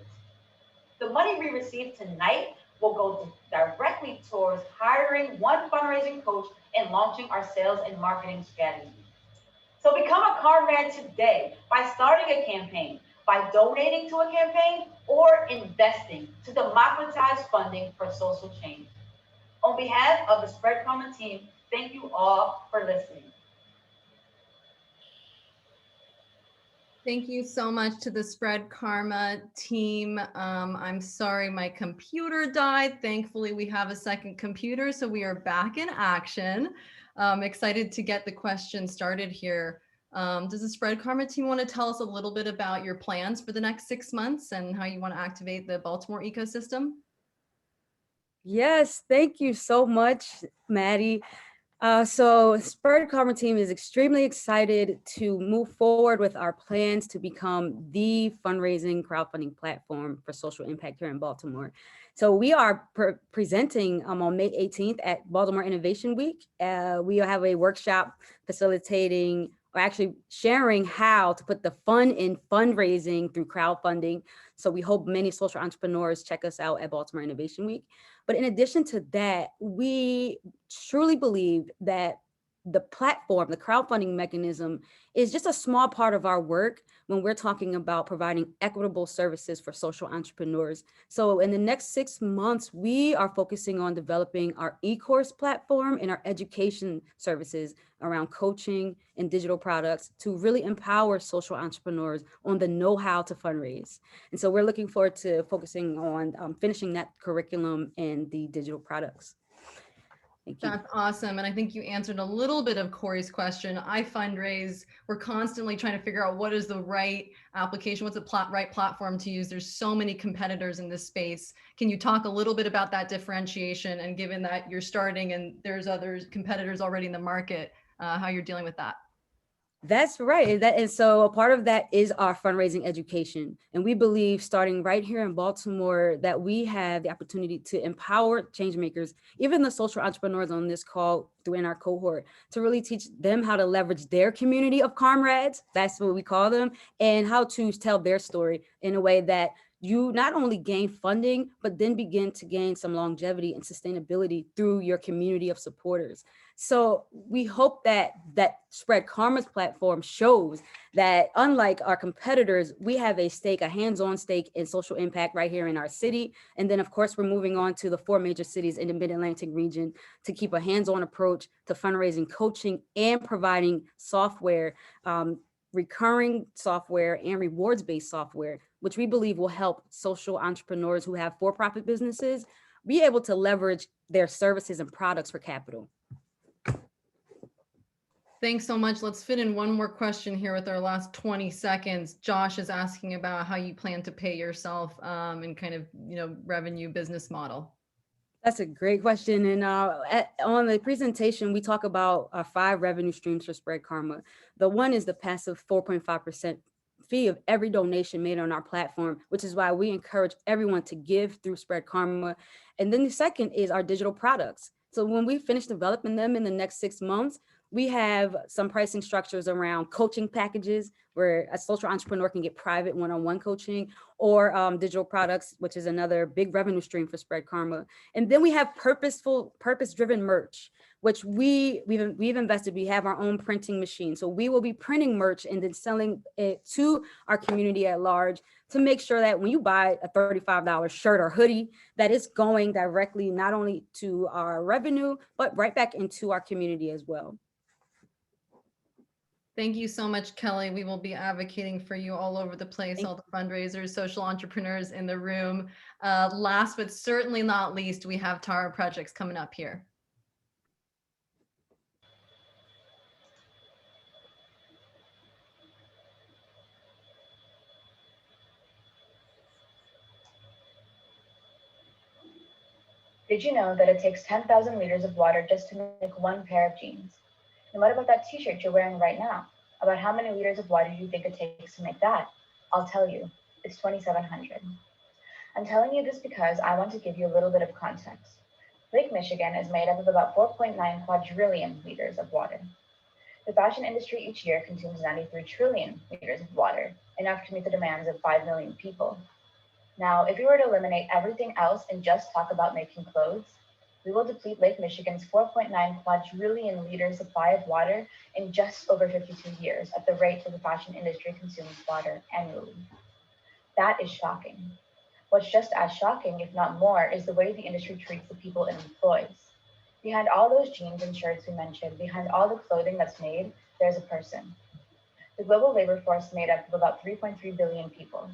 The money we receive tonight will go directly towards hiring 1 fundraising coach and launching our sales and marketing strategy. So become a comrade today by starting a campaign, by donating to a campaign, or investing to democratize funding for social change. On behalf of the Spread Karma team, thank you all for listening. Thank you so much to the Spread Karma team. I'm sorry my computer died. Thankfully, we have a second computer, so we are back in action. Excited to get the question started here. Does the Spread Karma team want to tell us a little bit about your plans for the next 6 months and how you want to activate the Baltimore ecosystem? Yes, thank you so much, Maddie. So Spread Karma team is extremely excited to move forward with our plans to become the fundraising crowdfunding platform for social impact here in Baltimore. So we are presenting on May 18th at Baltimore Innovation Week. We have a workshop facilitating or actually sharing how to put the fun in fundraising through crowdfunding. So we hope many social entrepreneurs check us out at Baltimore Innovation Week. But in addition to that, we truly believe that the platform, the crowdfunding mechanism, is just a small part of our work when we're talking about providing equitable services for social entrepreneurs. So in the next 6 months, we are focusing on developing our e-course platform and our education services around coaching and digital products to really empower social entrepreneurs on the know-how to fundraise. And so we're looking forward to focusing on finishing that curriculum and the digital products. That's awesome. And I think you answered a little bit of Corey's question. I fundraise. We're constantly trying to figure out what is the right application, what's the right platform to use. There's so many competitors in this space. Can you talk a little bit about that differentiation? And given that you're starting and there's other competitors already in the market, how you're dealing with that? That's right. And so a part of that is our fundraising education. And we believe starting right here in Baltimore that we have the opportunity to empower change makers, even the social entrepreneurs on this call in our cohort, to really teach them how to leverage their community of comrades, that's what we call them, and how to tell their story in a way that you not only gain funding, but then begin to gain some longevity and sustainability through your community of supporters. So we hope that Spread Karma's platform shows that unlike our competitors, we have a stake, a hands-on stake in social impact right here in our city. And then of course, we're moving on to the 4 major cities in the Mid-Atlantic region to keep a hands-on approach to fundraising, coaching, and providing software, recurring software and rewards-based software, which we believe will help social entrepreneurs who have for-profit businesses be able to leverage their services and products for capital. Thanks so much. Let's fit in one more question here with our last 20 seconds. Josh is asking about how you plan to pay yourself and kind of, revenue business model. That's a great question. And on the presentation, we talk about 5 revenue streams for Spread Karma. The one is the passive 4.5% fee of every donation made on our platform, which is why we encourage everyone to give through Spread Karma. And then the second is our digital products. So when we finish developing them in the next 6 months, we have some pricing structures around coaching packages, where a social entrepreneur can get private one-on-one coaching, or digital products, which is another big revenue stream for Spread Karma. And then we have purpose-driven merch, which we've invested. We have our own printing machine. So we will be printing merch and then selling it to our community at large, to make sure that when you buy a $35 shirt or hoodie, that is going directly not only to our revenue, but right back into our community as well. Thank you so much, Kelly. We will be advocating for you all over the place, all the fundraisers, social entrepreneurs in the room. Last but certainly not least, we have Tara Projects coming up here. Did you know that it takes 10,000 liters of water just to make one pair of jeans? And what about that t-shirt you're wearing right now? About how many liters of water do you think it takes to make that? I'll tell you, it's 2,700. I'm telling you this because I want to give you a little bit of context. Lake Michigan is made up of about 4.9 quadrillion liters of water. The fashion industry each year consumes 93 trillion liters of water, enough to meet the demands of 5 million people. Now, if we were to eliminate everything else and just talk about making clothes, we will deplete Lake Michigan's 4.9 quadrillion liter supply of water in just over 52 years at the rate that the fashion industry consumes water annually. That is shocking. What's just as shocking, if not more, is the way the industry treats the people it employs. Behind all those jeans and shirts we mentioned, behind all the clothing that's made, there's a person. The global labor force is made up of about 3.3 billion people.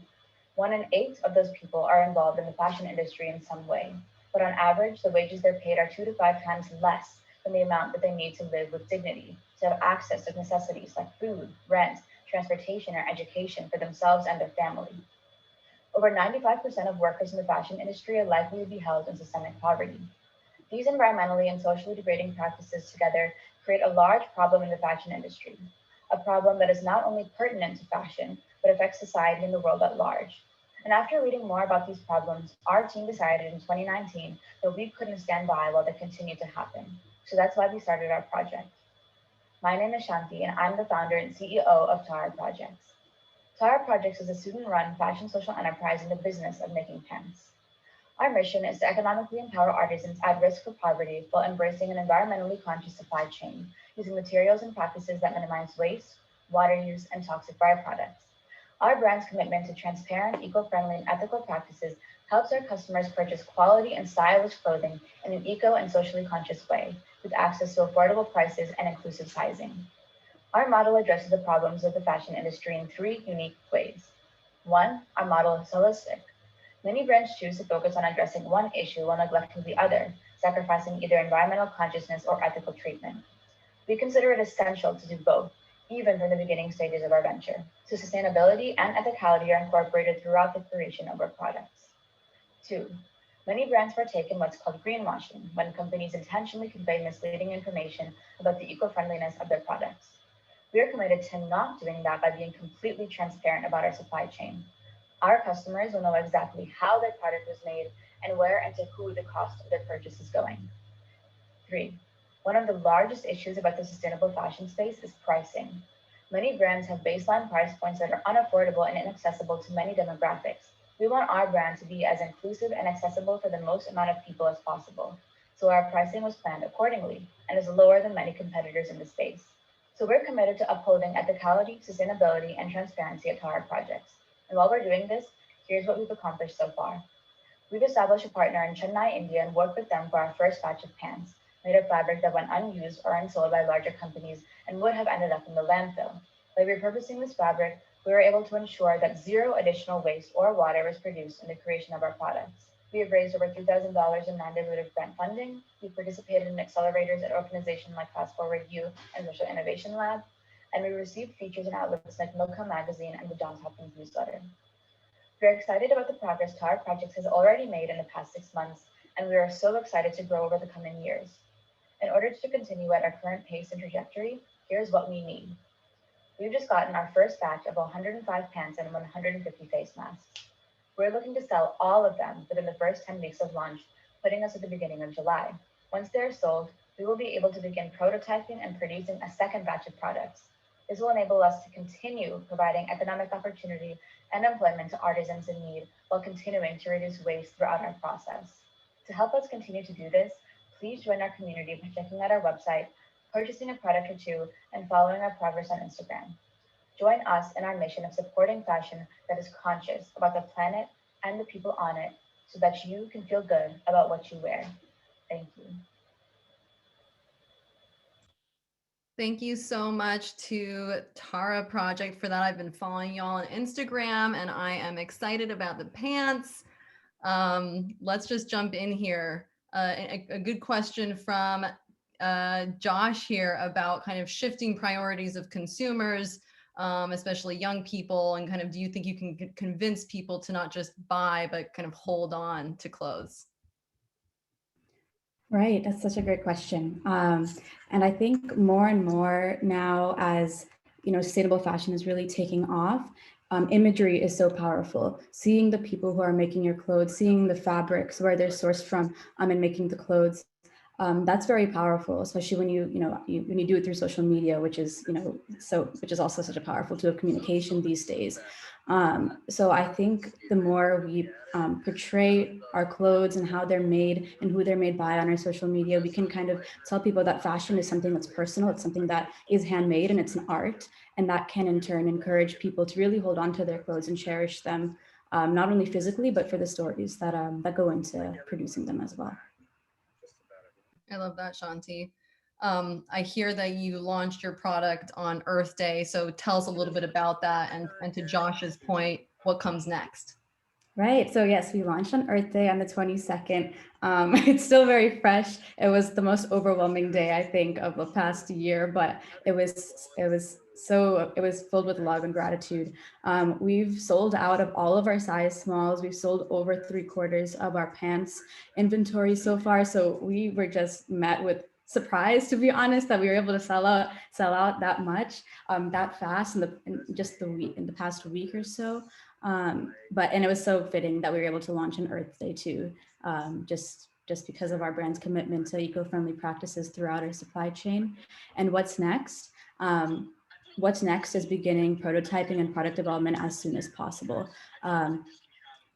1 in 8 of those people are involved in the fashion industry in some way, but on average, the wages they're paid are 2 to 5 times less than the amount that they need to live with dignity, to have access to necessities like food, rent, transportation, or education for themselves and their family. Over 95% of workers in the fashion industry are likely to be held in systemic poverty. These environmentally and socially degrading practices together create a large problem in the fashion industry, a problem that is not only pertinent to fashion, but affects society and the world at large. And after reading more about these problems, our team decided in 2019 that we couldn't stand by while they continued to happen. So that's why we started our project. My name is Shanti, and I'm the founder and CEO of Tara Projects. Tara Projects is a student-run fashion social enterprise in the business of making pants. Our mission is to economically empower artisans at risk for poverty while embracing an environmentally conscious supply chain, using materials and practices that minimize waste, water use, and toxic byproducts. Our brand's commitment to transparent, eco-friendly, and ethical practices helps our customers purchase quality and stylish clothing in an eco and socially conscious way, with access to affordable prices and inclusive sizing. Our model addresses the problems of the fashion industry in 3 unique ways. 1, our model is holistic. Many brands choose to focus on addressing one issue while neglecting the other, sacrificing either environmental consciousness or ethical treatment. We consider it essential to do both, even from the beginning stages of our venture. So sustainability and ethicality are incorporated throughout the creation of our products. 2, many brands partake in what's called greenwashing, when companies intentionally convey misleading information about the eco-friendliness of their products. We are committed to not doing that by being completely transparent about our supply chain. Our customers will know exactly how their product was made and where and to who the cost of their purchase is going. 3, one of the largest issues about the sustainable fashion space is pricing. Many brands have baseline price points that are unaffordable and inaccessible to many demographics. We want our brand to be as inclusive and accessible for the most amount of people as possible. So our pricing was planned accordingly and is lower than many competitors in the space. So we're committed to upholding ethicality, sustainability, and transparency at Tara Projects. And while we're doing this, here's what we've accomplished so far. We've established a partner in Chennai, India, and worked with them for our first batch of pants, made of fabric that went unused or unsold by larger companies and would have ended up in the landfill. By repurposing this fabric, we were able to ensure that 0 additional waste or water was produced in the creation of our products. We have raised over $3,000 in non-dilutive grant funding. We participated in accelerators at organizations like Fast Forward U and Social Innovation Lab, and we received features in outlets like Milka Magazine and the Johns Hopkins newsletter. We're excited about the progress Tara Projects has already made in the past 6 months, and we are so excited to grow over the coming years. In order to continue at our current pace and trajectory, here's what we need. We've just gotten our first batch of 105 pants and 150 face masks. We're looking to sell all of them within the first 10 weeks of launch, putting us at the beginning of July. Once they're sold, we will be able to begin prototyping and producing a second batch of products. This will enable us to continue providing economic opportunity and employment to artisans in need while continuing to reduce waste throughout our process. To help us continue to do this, please join our community by checking out our website, purchasing a product or two, and following our progress on Instagram. Join us in our mission of supporting fashion that is conscious about the planet and the people on it so that you can feel good about what you wear. Thank you. Thank you so much to Tara Project for that. I've been following y'all on Instagram and I am excited about the pants. Let's just jump in here. A good question from Josh here about kind of shifting priorities of consumers, especially young people, and kind of, do you think you can convince people to not just buy, but kind of hold on to clothes? Right, that's such a great question. And I think more and more now, as sustainable fashion is really taking off, imagery is so powerful. Seeing the people who are making your clothes, seeing the fabrics, where they're sourced from, and making the clothes, that's very powerful, especially when you do it through social media, which is also such a powerful tool of communication these days. So I think the more we portray our clothes and how they're made and who they're made by on our social media, we can kind of tell people that fashion is something that's personal, it's something that is handmade, and it's an art, and that can in turn encourage people to really hold on to their clothes and cherish them, not only physically, but for the stories that go into producing them as well. I love that, Shanti. I hear that you launched your product on Earth Day, so tell us a little bit about that, and to Josh's point, what comes next? Right, so yes, we launched on Earth Day on the 22nd. It's still very fresh. It was the most overwhelming day, I think, of the past year, but it was filled with love and gratitude. We've sold out of all of our size smalls. We've sold over 3/4 of our pants inventory so far. So we were just met with surprise, to be honest, that we were able to sell out that much, that fast in the past week or so. And it was so fitting that we were able to launch on Earth Day too, just because of our brand's commitment to eco-friendly practices throughout our supply chain. And what's next? What's next is beginning prototyping and product development as soon as possible.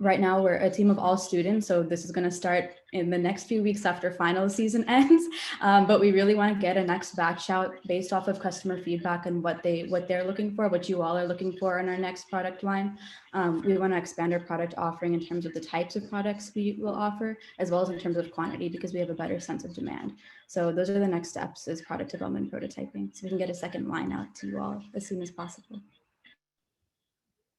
Right now, we're a team of all students, so this is going to start in the next few weeks after final season ends. But we really want to get a next batch out based off of customer feedback and what they're looking for, what you all are looking for in our next product line. We want to expand our product offering in terms of the types of products we will offer, as well as in terms of quantity, because we have a better sense of demand. So those are the next steps, is product development, prototyping, so we can get a second line out to you all as soon as possible.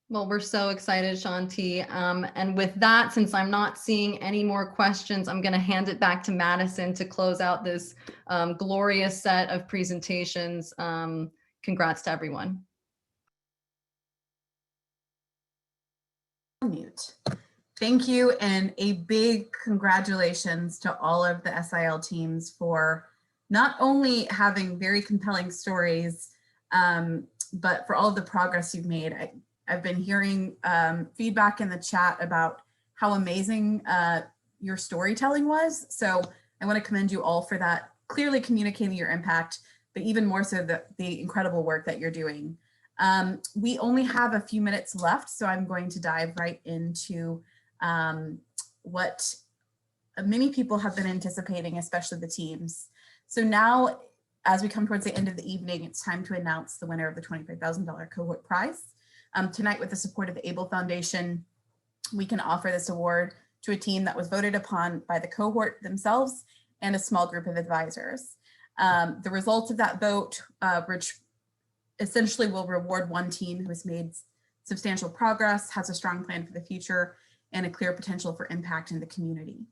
Well, we're so excited, Shanti. And with that, since I'm not seeing any more questions, I'm going to hand it back to Madison to close out this glorious set of presentations. Congrats to everyone. Mute. Thank you, and a big congratulations to all of the SIL teams for not only having very compelling stories, but for all of the progress you've made. I've been hearing feedback in the chat about how amazing your storytelling was. So I want to commend you all for that, clearly communicating your impact, but even more so the incredible work that you're doing. We only have a few minutes left, so I'm going to dive right into what many people have been anticipating, especially the teams. So now, as we come towards the end of the evening, it's time to announce the winner of the $25,000 Cohort Prize. Tonight, with the support of the ABLE Foundation, we can offer this award to a team that was voted upon by the cohort themselves and a small group of advisors. The results of that vote, which essentially will reward one team who has made substantial progress, has a strong plan for the future, and a clear potential for impact in the community.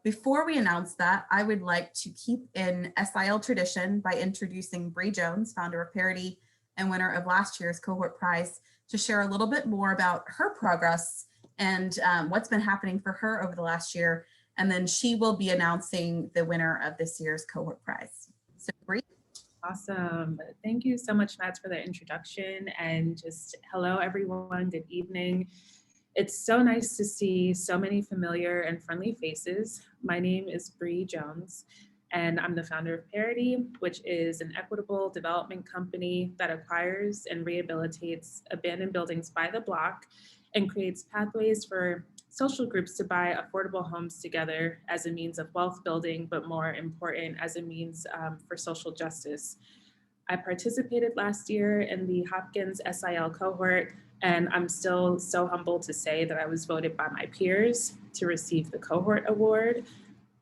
Before we announce that, I would like to keep in SIL tradition by introducing Bree Jones, founder of Parity and winner of last year's Cohort Prize, to share a little bit more about her progress and what's been happening for her over the last year. And then she will be announcing the winner of this year's Cohort Prize. So Bree. Awesome. Thank you so much, Matt, for the introduction, and just hello, everyone. Good evening. It's so nice to see so many familiar and friendly faces. My name is Brie Jones, and I'm the founder of Parity, which is an equitable development company that acquires and rehabilitates abandoned buildings by the block and creates pathways for social groups to buy affordable homes together as a means of wealth building, but more important, as a means for social justice. I participated last year in the Hopkins SIL cohort, and I'm still so humbled to say that I was voted by my peers to receive the Cohort Award.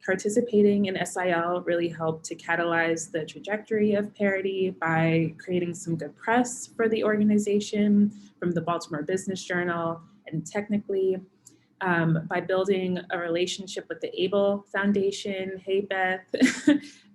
Participating in SIL really helped to catalyze the trajectory of Parity by creating some good press for the organization from the Baltimore Business Journal, and technically by building a relationship with the ABLE Foundation. Hey, Beth.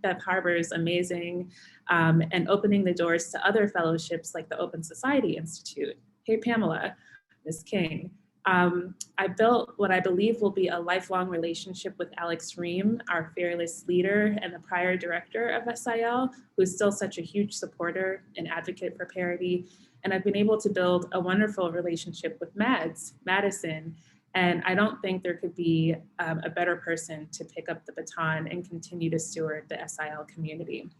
Beth Harbor is amazing. And opening the doors to other fellowships like the Open Society Institute. Hey, Pamela, Ms. King. I built what I believe will be a lifelong relationship with Alex Ream, our fearless leader and the prior director of SIL, who is still such a huge supporter and advocate for Parity. And I've been able to build a wonderful relationship with Madison. And I don't think there could be a better person to pick up the baton and continue to steward the SIL community.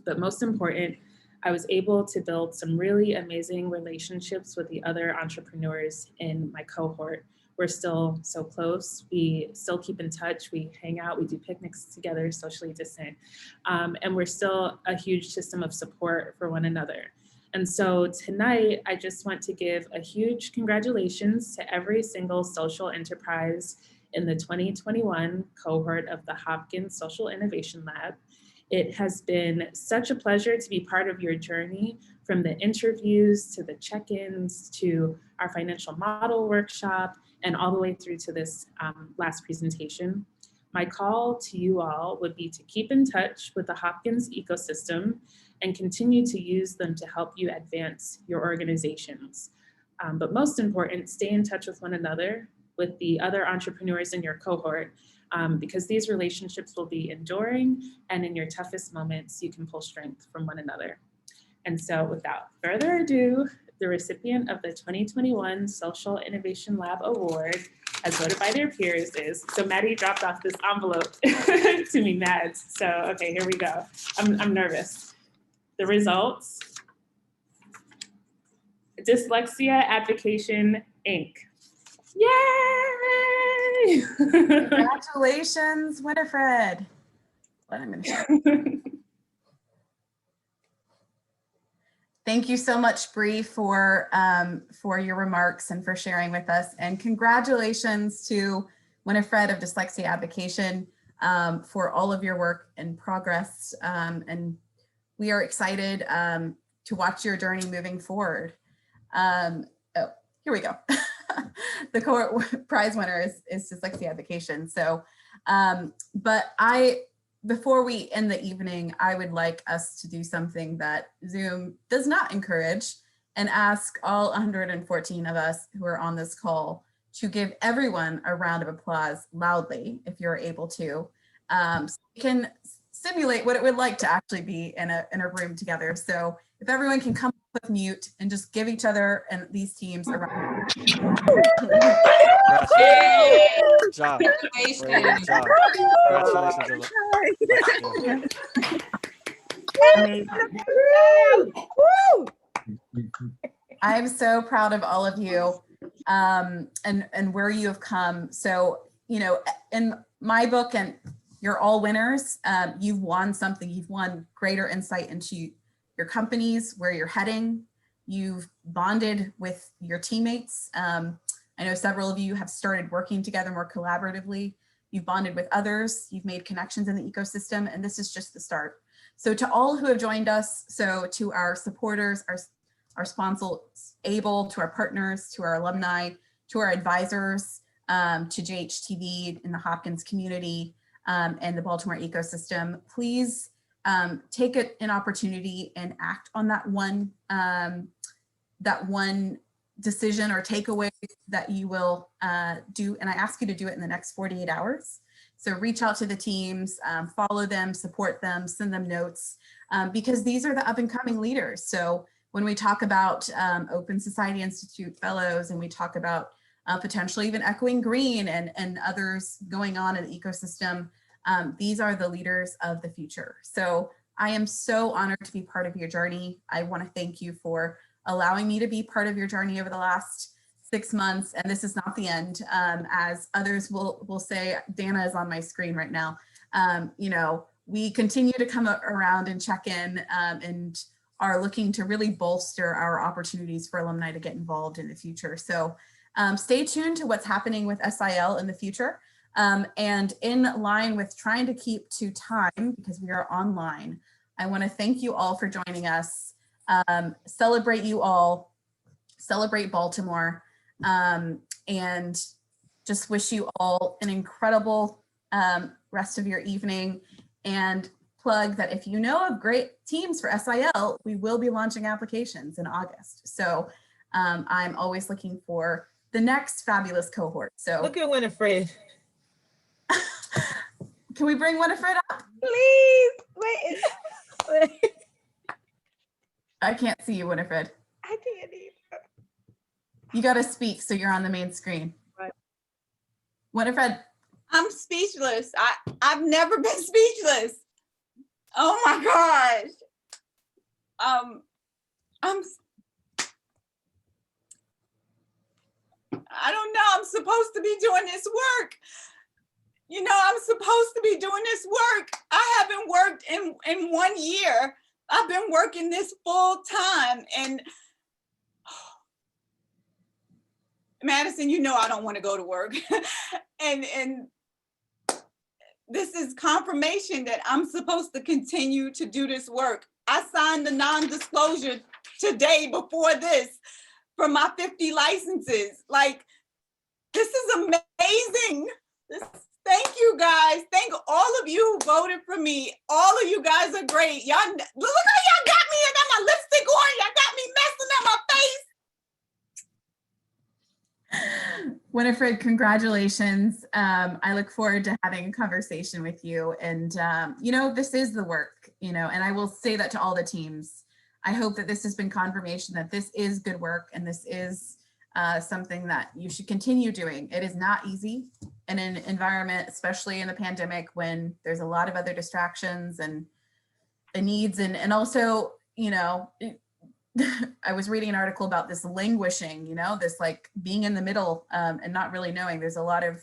But most important, I was able to build some really amazing relationships with the other entrepreneurs in my cohort. We're still so close. We still keep in touch. We hang out, we do picnics together, socially distant. And we're still a huge system of support for one another. And so tonight, I just want to give a huge congratulations to every single social enterprise in the 2021 cohort of the Hopkins Social Innovation Lab. It has been such a pleasure to be part of your journey, from the interviews to the check-ins to our financial model workshop and all the way through to this last presentation. My call to you all would be to keep in touch with the Hopkins ecosystem and continue to use them to help you advance your organizations. But most important, stay in touch with one another, with the other entrepreneurs in your cohort, because these relationships will be enduring, and in your toughest moments, you can pull strength from one another. And so without further ado, the recipient of the 2021 Social Innovation Lab Award, as voted by their peers, is, so Maddie dropped off this envelope to me, Mads. So, okay, here we go. I'm nervous. The results: Dyslexia Advocation, Inc. Yay! Congratulations, Winifred. What I'm gonna Thank you so much, Bree, for your remarks and for sharing with us. And congratulations to Winifred of Dyslexia Advocation for all of your work and progress. And we are excited to watch your journey moving forward. Oh, here we go. The Cohort prize winner is Dyslexia Advocation. So, but before we end the evening, I would like us to do something that Zoom does not encourage, and ask all 114 of us who are on this call to give everyone a round of applause loudly, if you're able to, so we can simulate what it would like to actually be in a room together. So if everyone can come up with mute and just give each other and these teams a round. Good job. Great job. Congratulations. I'm so proud of all of you and where you have come. So, you know, in my book, and you're all winners, you've won something. You've won greater insight into your companies, where you're heading. You've bonded with your teammates. I know several of you have started working together more collaboratively. You've bonded with others. You've made connections in the ecosystem, and this is just the start. So to all who have joined us, so to our supporters, our sponsors, ABLE, to our partners, to our alumni, to our advisors, to JHTV in the Hopkins community, and the Baltimore ecosystem, please take an opportunity and act on that one decision or takeaway that you will do. And I ask you to do it in the next 48 hours. So reach out to the teams, follow them, support them, send them notes, because these are the up and coming leaders. So when we talk about Open Society Institute fellows, and we talk about potentially even echoing green and others going on in the ecosystem, These are the leaders of the future. So I am so honored to be part of your journey. I want to thank you for allowing me to be part of your journey over the last 6 months. And this is not the end. As others will say, Dana is on my screen right now. You know, we continue to come around and check in and are looking to really bolster our opportunities for alumni to get involved in the future. So stay tuned to what's happening with SIL in the future. And in line with trying to keep to time because we are online, I want to thank you all for joining us. Celebrate you all, celebrate Baltimore, and just wish you all an incredible rest of your evening, and plug that if you know of great teams for SIL, we will be launching applications in August. So I'm always looking for the next fabulous cohort. So look at Winifred. Can we bring Winifred up? Please, wait. I can't see you, Winifred. I can't either. You got to speak so you're on the main screen. Right. Winifred. I'm speechless. I've never been speechless. Oh my gosh. I don't know. I'm supposed to be doing this work. You know, I'm supposed to be doing this work. I haven't worked in 1 year. I've been working this full time. And Madison, you know I don't want to go to work. and this is confirmation that I'm supposed to continue to do this work. I signed the non-disclosure today before this for my 50 licenses. Like, this is amazing. Thank you guys. Thank all of you who voted for me. All of you guys are great. Y'all, look how y'all got me. I got my lipstick on. Y'all got me messing up my face. Winifred, congratulations. I look forward to having a conversation with you. And, you know, this is the work, you know, and I will say that to all the teams. I hope that this has been confirmation that this is good work and this is something that you should continue doing. It is not easy in an environment, especially in the pandemic, when there's a lot of other distractions and needs. And also, you know, I was reading an article about this languishing, you know, this like being in the middle and not really knowing. There's a lot of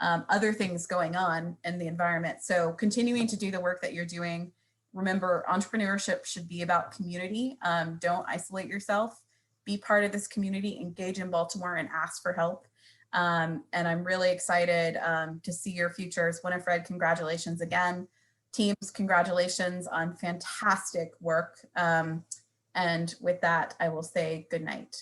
other things going on in the environment. So continuing to do the work that you're doing. Remember, entrepreneurship should be about community. Don't isolate yourself. Be part of this community, engage in Baltimore and ask for help. And I'm really excited to see your futures. Winifred, congratulations again. Teams, congratulations on fantastic work. And with that, I will say good night.